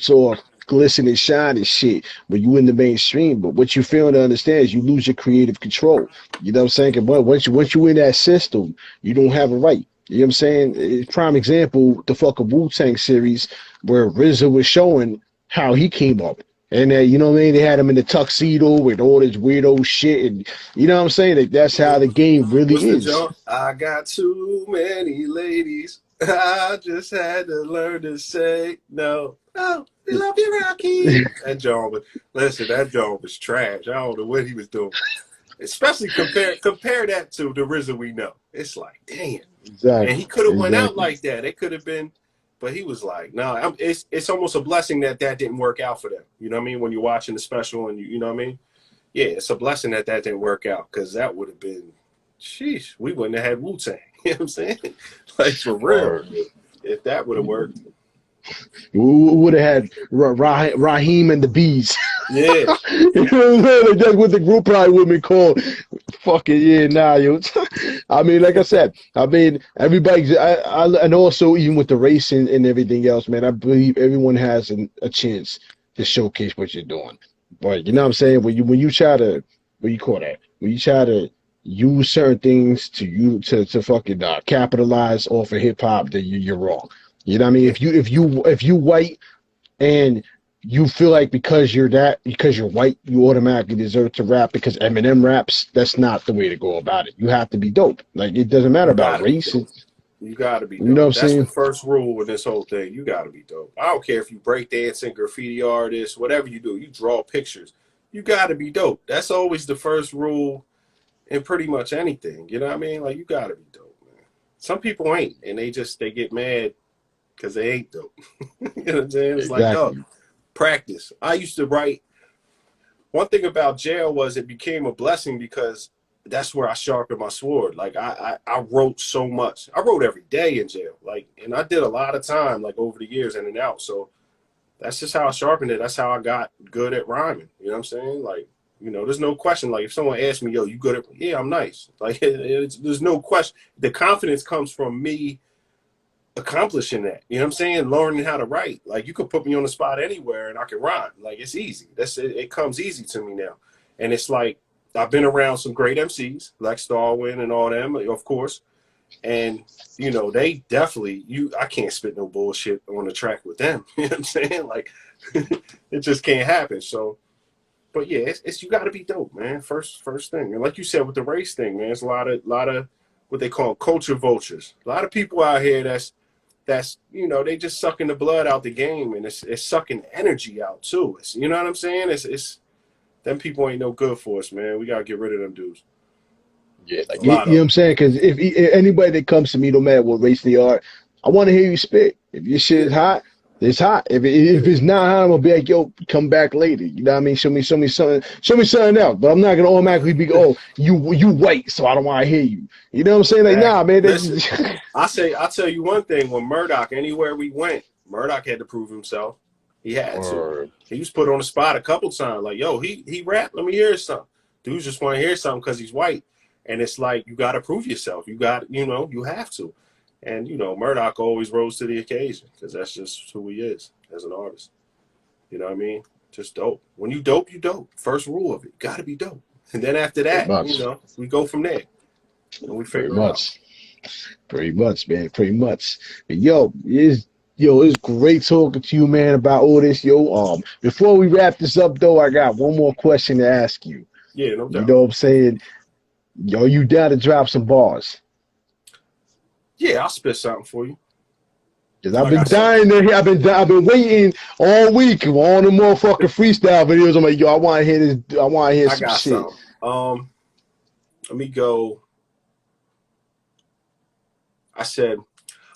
glisten and shine and shit, but you in the mainstream. But what you fail to understand is you lose your creative control. You know what I'm saying? But once you in that system, you don't have a right. You know what I'm saying? Prime example, the fucking Wu-Tang series where RZA was showing how he came up. And you know what I mean? They had him in the tuxedo with all this weirdo shit, and you know what I'm saying? That's how the game really What's the is. joke? I got too many ladies. I just had to learn to say no. Oh, we love you, Rocky. That John was listen. That John was trash. I don't know what he was doing. Especially compare that to the RZA we know. It's like damn. And he Exactly. could have went out Exactly. like that. It could have been, but he was like, no. It's almost a blessing that didn't work out for them. You know what I mean? When you're watching the special and you know what I mean? Yeah, it's a blessing that didn't work out because that would have been, sheesh, we wouldn't have had Wu-Tang. You know what I'm saying? Like for real, Or if that would have worked. we would have had Raheem and the Bees. Yeah, You know what I'm saying? Like that's what the group probably would be called. Fucking yeah, nah, yo. I mean, like I said, I mean, everybody, and also even with the race and everything else, man, I believe everyone has a chance to showcase what you're doing. But you know what I'm saying? When you try to, what you call that? When you try to use certain things to fucking capitalize off of hip hop, then you're wrong. You know what I mean? yeah, If you white and you feel like because you're white, you automatically deserve to rap because Eminem raps. That's not the way to go about it. You have to be dope. Like it doesn't matter you about gotta be race. dope. You gotta be You know what dope. I'm That's the saying? first rule with this whole thing. You gotta be dope. I don't care if you break dancing, graffiti artist, whatever you do. You draw pictures. You gotta be dope. That's always the first rule in pretty much anything. You know what I mean? Like you gotta be dope, man. Some people ain't, and they get mad because they ain't dope. You know what I'm saying? It's like, dog, Exactly. practice. I used to write. One thing about jail was it became a blessing because that's where I sharpened my sword. Like I wrote so much. I wrote every day in jail. Like, and I did a lot of time, like over the years in and out. So that's just how I sharpened it. That's how I got good at rhyming. You know what I'm saying? Like, you know, there's no question. Like if someone asks me, yo, you good at, yeah, I'm nice. Like there's no question. The confidence comes from me accomplishing that. You know what I'm saying? Learning how to write. Like you could put me on the spot anywhere and I can rhyme. Like it's easy. That's it, it comes easy to me now. And it's like I've been around some great MCs, Lex Darwin and all them, of course. And you know, they definitely I can't spit no bullshit on the track with them. You know what I'm saying? Like it just can't happen. So but yeah, it's you gotta be dope, man. First thing. And like you said with the race thing, man, it's a lot of what they call culture vultures. A lot of people out here that's you know they just sucking the blood out the game and it's sucking energy out too. It's, you know what I'm saying? It's them people ain't no good for us, man. We gotta get rid of them dudes. Yeah, A like you lot know what of I'm saying? Because if anybody that comes to me, no matter what race they are, I want to hear you spit. If your shit is them. hot, it's hot. Yeah, If yeah. it's not hot, I'm gonna be like, yo, come back later. You know what I mean? Show me something else. But I'm not gonna automatically be, oh, you white, so I don't want to hear you. You know what I'm saying? Like, nah, Exactly. man. Listen, I'll tell you one thing. When Murdoch, anywhere we went, Murdoch had to prove himself. He had to. Or He was put on the spot a couple times. Like, yo, he rap. Let me hear something. Dudes just want to hear something because he's white. And it's like you got to prove yourself. You got, you know, you have to. And you know, Murdoch always rose to the occasion because that's just who he is as an artist. You know what I mean? Just dope. When you dope, you dope. First rule of it, you got to be dope. And then after pretty that, you much, know, we go from there and we pretty figure it out. much. Pretty much, man. Pretty much. But it's great talking to you, man, about all this, yo. Before we wrap this up, though, I got one more question to ask you. Yeah, no You doubt. know what I'm saying? Yo, you down to drop some bars? Yeah, I'll spit something for you. Cause I've Like I been said, dying to hear. I've been waiting all week on all the motherfucking freestyle videos. I'm like, yo, I want to hear this. I want to hear I some got shit. some. Let me go. I said,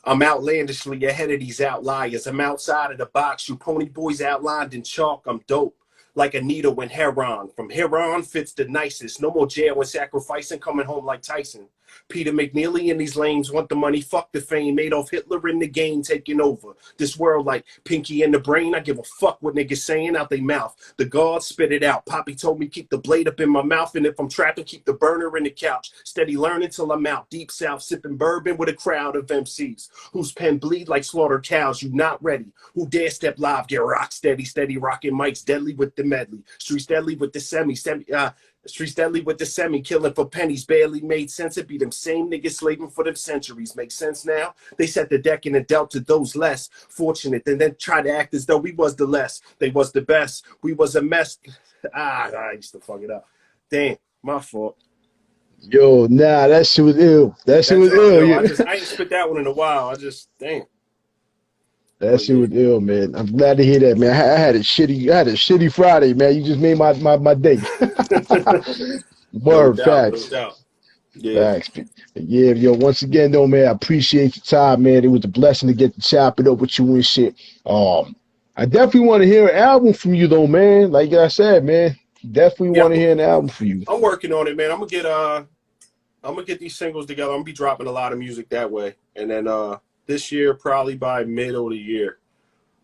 I'm outlandishly ahead of these outliers. I'm outside of the box. You pony boys outlined in chalk. I'm dope. Like Anita and Heron. From here on, Fitz the nicest. No more jail and sacrificing, coming home like Tyson. Peter McNeely and these lames want the money, fuck the fame. Adolf Hitler in the game, taking over this world like Pinky in the brain. I give a fuck what niggas saying out they mouth. The guards spit it out. Poppy told me keep the blade up in my mouth, and if I'm trapping, keep the burner in the couch. Steady learning till I'm out. Deep South sipping bourbon with a crowd of MCs whose pen bleed like slaughtered cows. You not ready? Who dare step live? Get rock steady, steady rocking mics, deadly with the medley. Streets deadly with the Streets deadly with the semi, killing for pennies, barely made sense. It be them same niggas slaving for them centuries. Make sense now? They set the deck and it dealt to those less fortunate, and then try to act as though we was the less. They was the best. We was a mess. I used to fuck it up. Damn, my fault. Yo, nah, that shit was ill. That shit was ill. I ain't spit that one in a while. Damn. That shit was ill, man. I'm glad to hear that, man. I had a shitty Friday, man. You just made my day. Word, facts. No doubt. Yeah. Facts. Yeah, yo, once again though, man, I appreciate your time, man. It was a blessing to get to chop it up with you and shit. I definitely want to hear an album from you though, man. Like I said, man. Definitely want to hear an album from you. I'm working on it, man. I'm gonna get these singles together. I'm gonna be dropping a lot of music that way. And then this year, probably by middle of the year,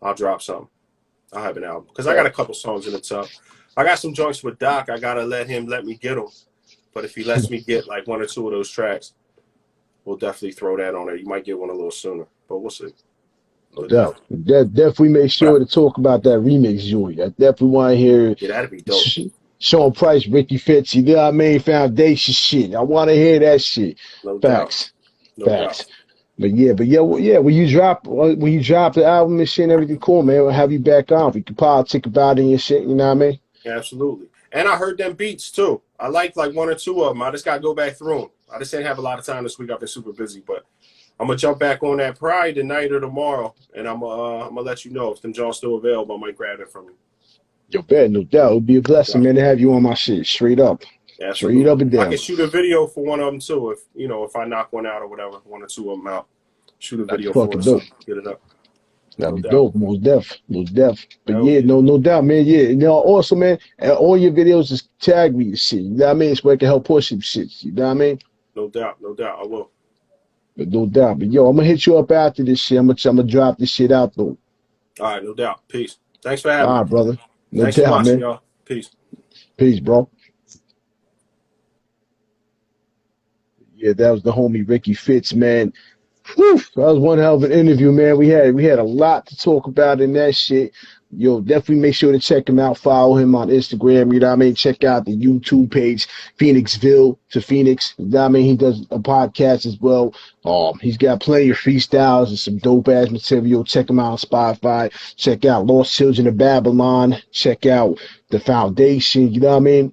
I'll drop something. I'll have an album. Because I got a couple songs in the tub. I got some joints with Doc. I got to let me get them. But if he lets me get like one or two of those tracks, we'll definitely throw that on there. You might get one a little sooner. But we'll see. No doubt. Definitely make sure to talk about that remix joint. I definitely want to hear. Yeah, that'd be dope. Sean Price, Ricky Fitz, you know what I mean? Foundation shit. I want to hear that shit. No Facts. Doubt. No Facts. doubt. But yeah, when you drop the album and shit and everything, cool, man. We'll have you back on. We can politic about it and shit, you know what I mean? Absolutely. And I heard them beats too. I like one or two of them. I just got to go back through them. I just didn't have a lot of time this week. I've been super busy, but I'm going to jump back on that probably tonight or tomorrow, and I'm going to let you know if them John's still available. I might grab it from you. Yo, bet, no doubt. It would be a blessing, man, to have you on my shit, straight up. Absolutely. Straight up and down. I can shoot a video for one of them too, if I knock one out or whatever, one or two of them out. Shoot a video for us. Dope. Get it up. That'd be dope, most def. But yeah, no doubt, man. Yeah, you know, also, man, all your videos just tag me and shit. You know what I mean? It's where I can help push some shit. You know what I mean? No doubt, I will. But no doubt. But yo, I'm gonna hit you up after this shit. I'm gonna drop this shit out though. All right, no doubt. Peace. Thanks for having me. All right, brother. No Thanks doubt, for watching, man. y'all. Peace. Peace, bro. Yeah, that was the homie Ricky Fitz, man. Whew, that was one hell of an interview, man. We had a lot to talk about in that shit. Yo, definitely make sure to check him out. Follow him on Instagram. You know what I mean? Check out the YouTube page, Phoenixville to Phoenix. You know what I mean? He does a podcast as well. He's got plenty of freestyles and some dope ass material. Check him out on Spotify. Check out Lost Children of Babylon. Check out The Foundation. You know what I mean?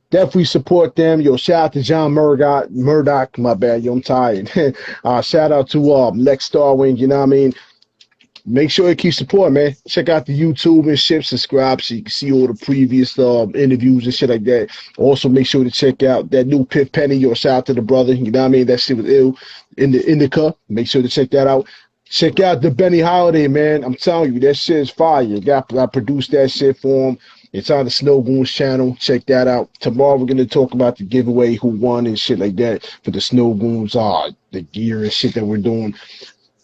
Definitely support them. Yo, shout out to John Murdoch. My bad. Yo, I'm tired. Shout out to Lex Starwing. You know what I mean? Make sure you keep supporting, man. Check out the YouTube and shit. Subscribe so you can see all the previous interviews and shit like that. Also, make sure to check out that new Piff Penny. Yo, shout out to the brother. You know what I mean? That shit was ill. In the Indica. Make sure to check that out. Check out the Benny Holiday, man. I'm telling you, that shit is fire. I produced that shit for him. It's on the Snow Goons channel. Check that out. Tomorrow we're gonna talk about the giveaway, who won and shit like that for the Snow Goons, the gear and shit that we're doing.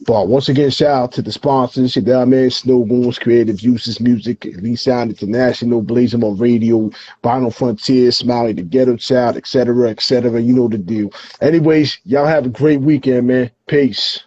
But once again, shout out to the sponsors. You know what I mean? Snow Goons, Creative Uses Music, Elite Sound International, Blazing on Radio, Vinyl Frontier, Smiley the Ghetto Child, etc., etc. You know the deal. Anyways, y'all have a great weekend, man. Peace.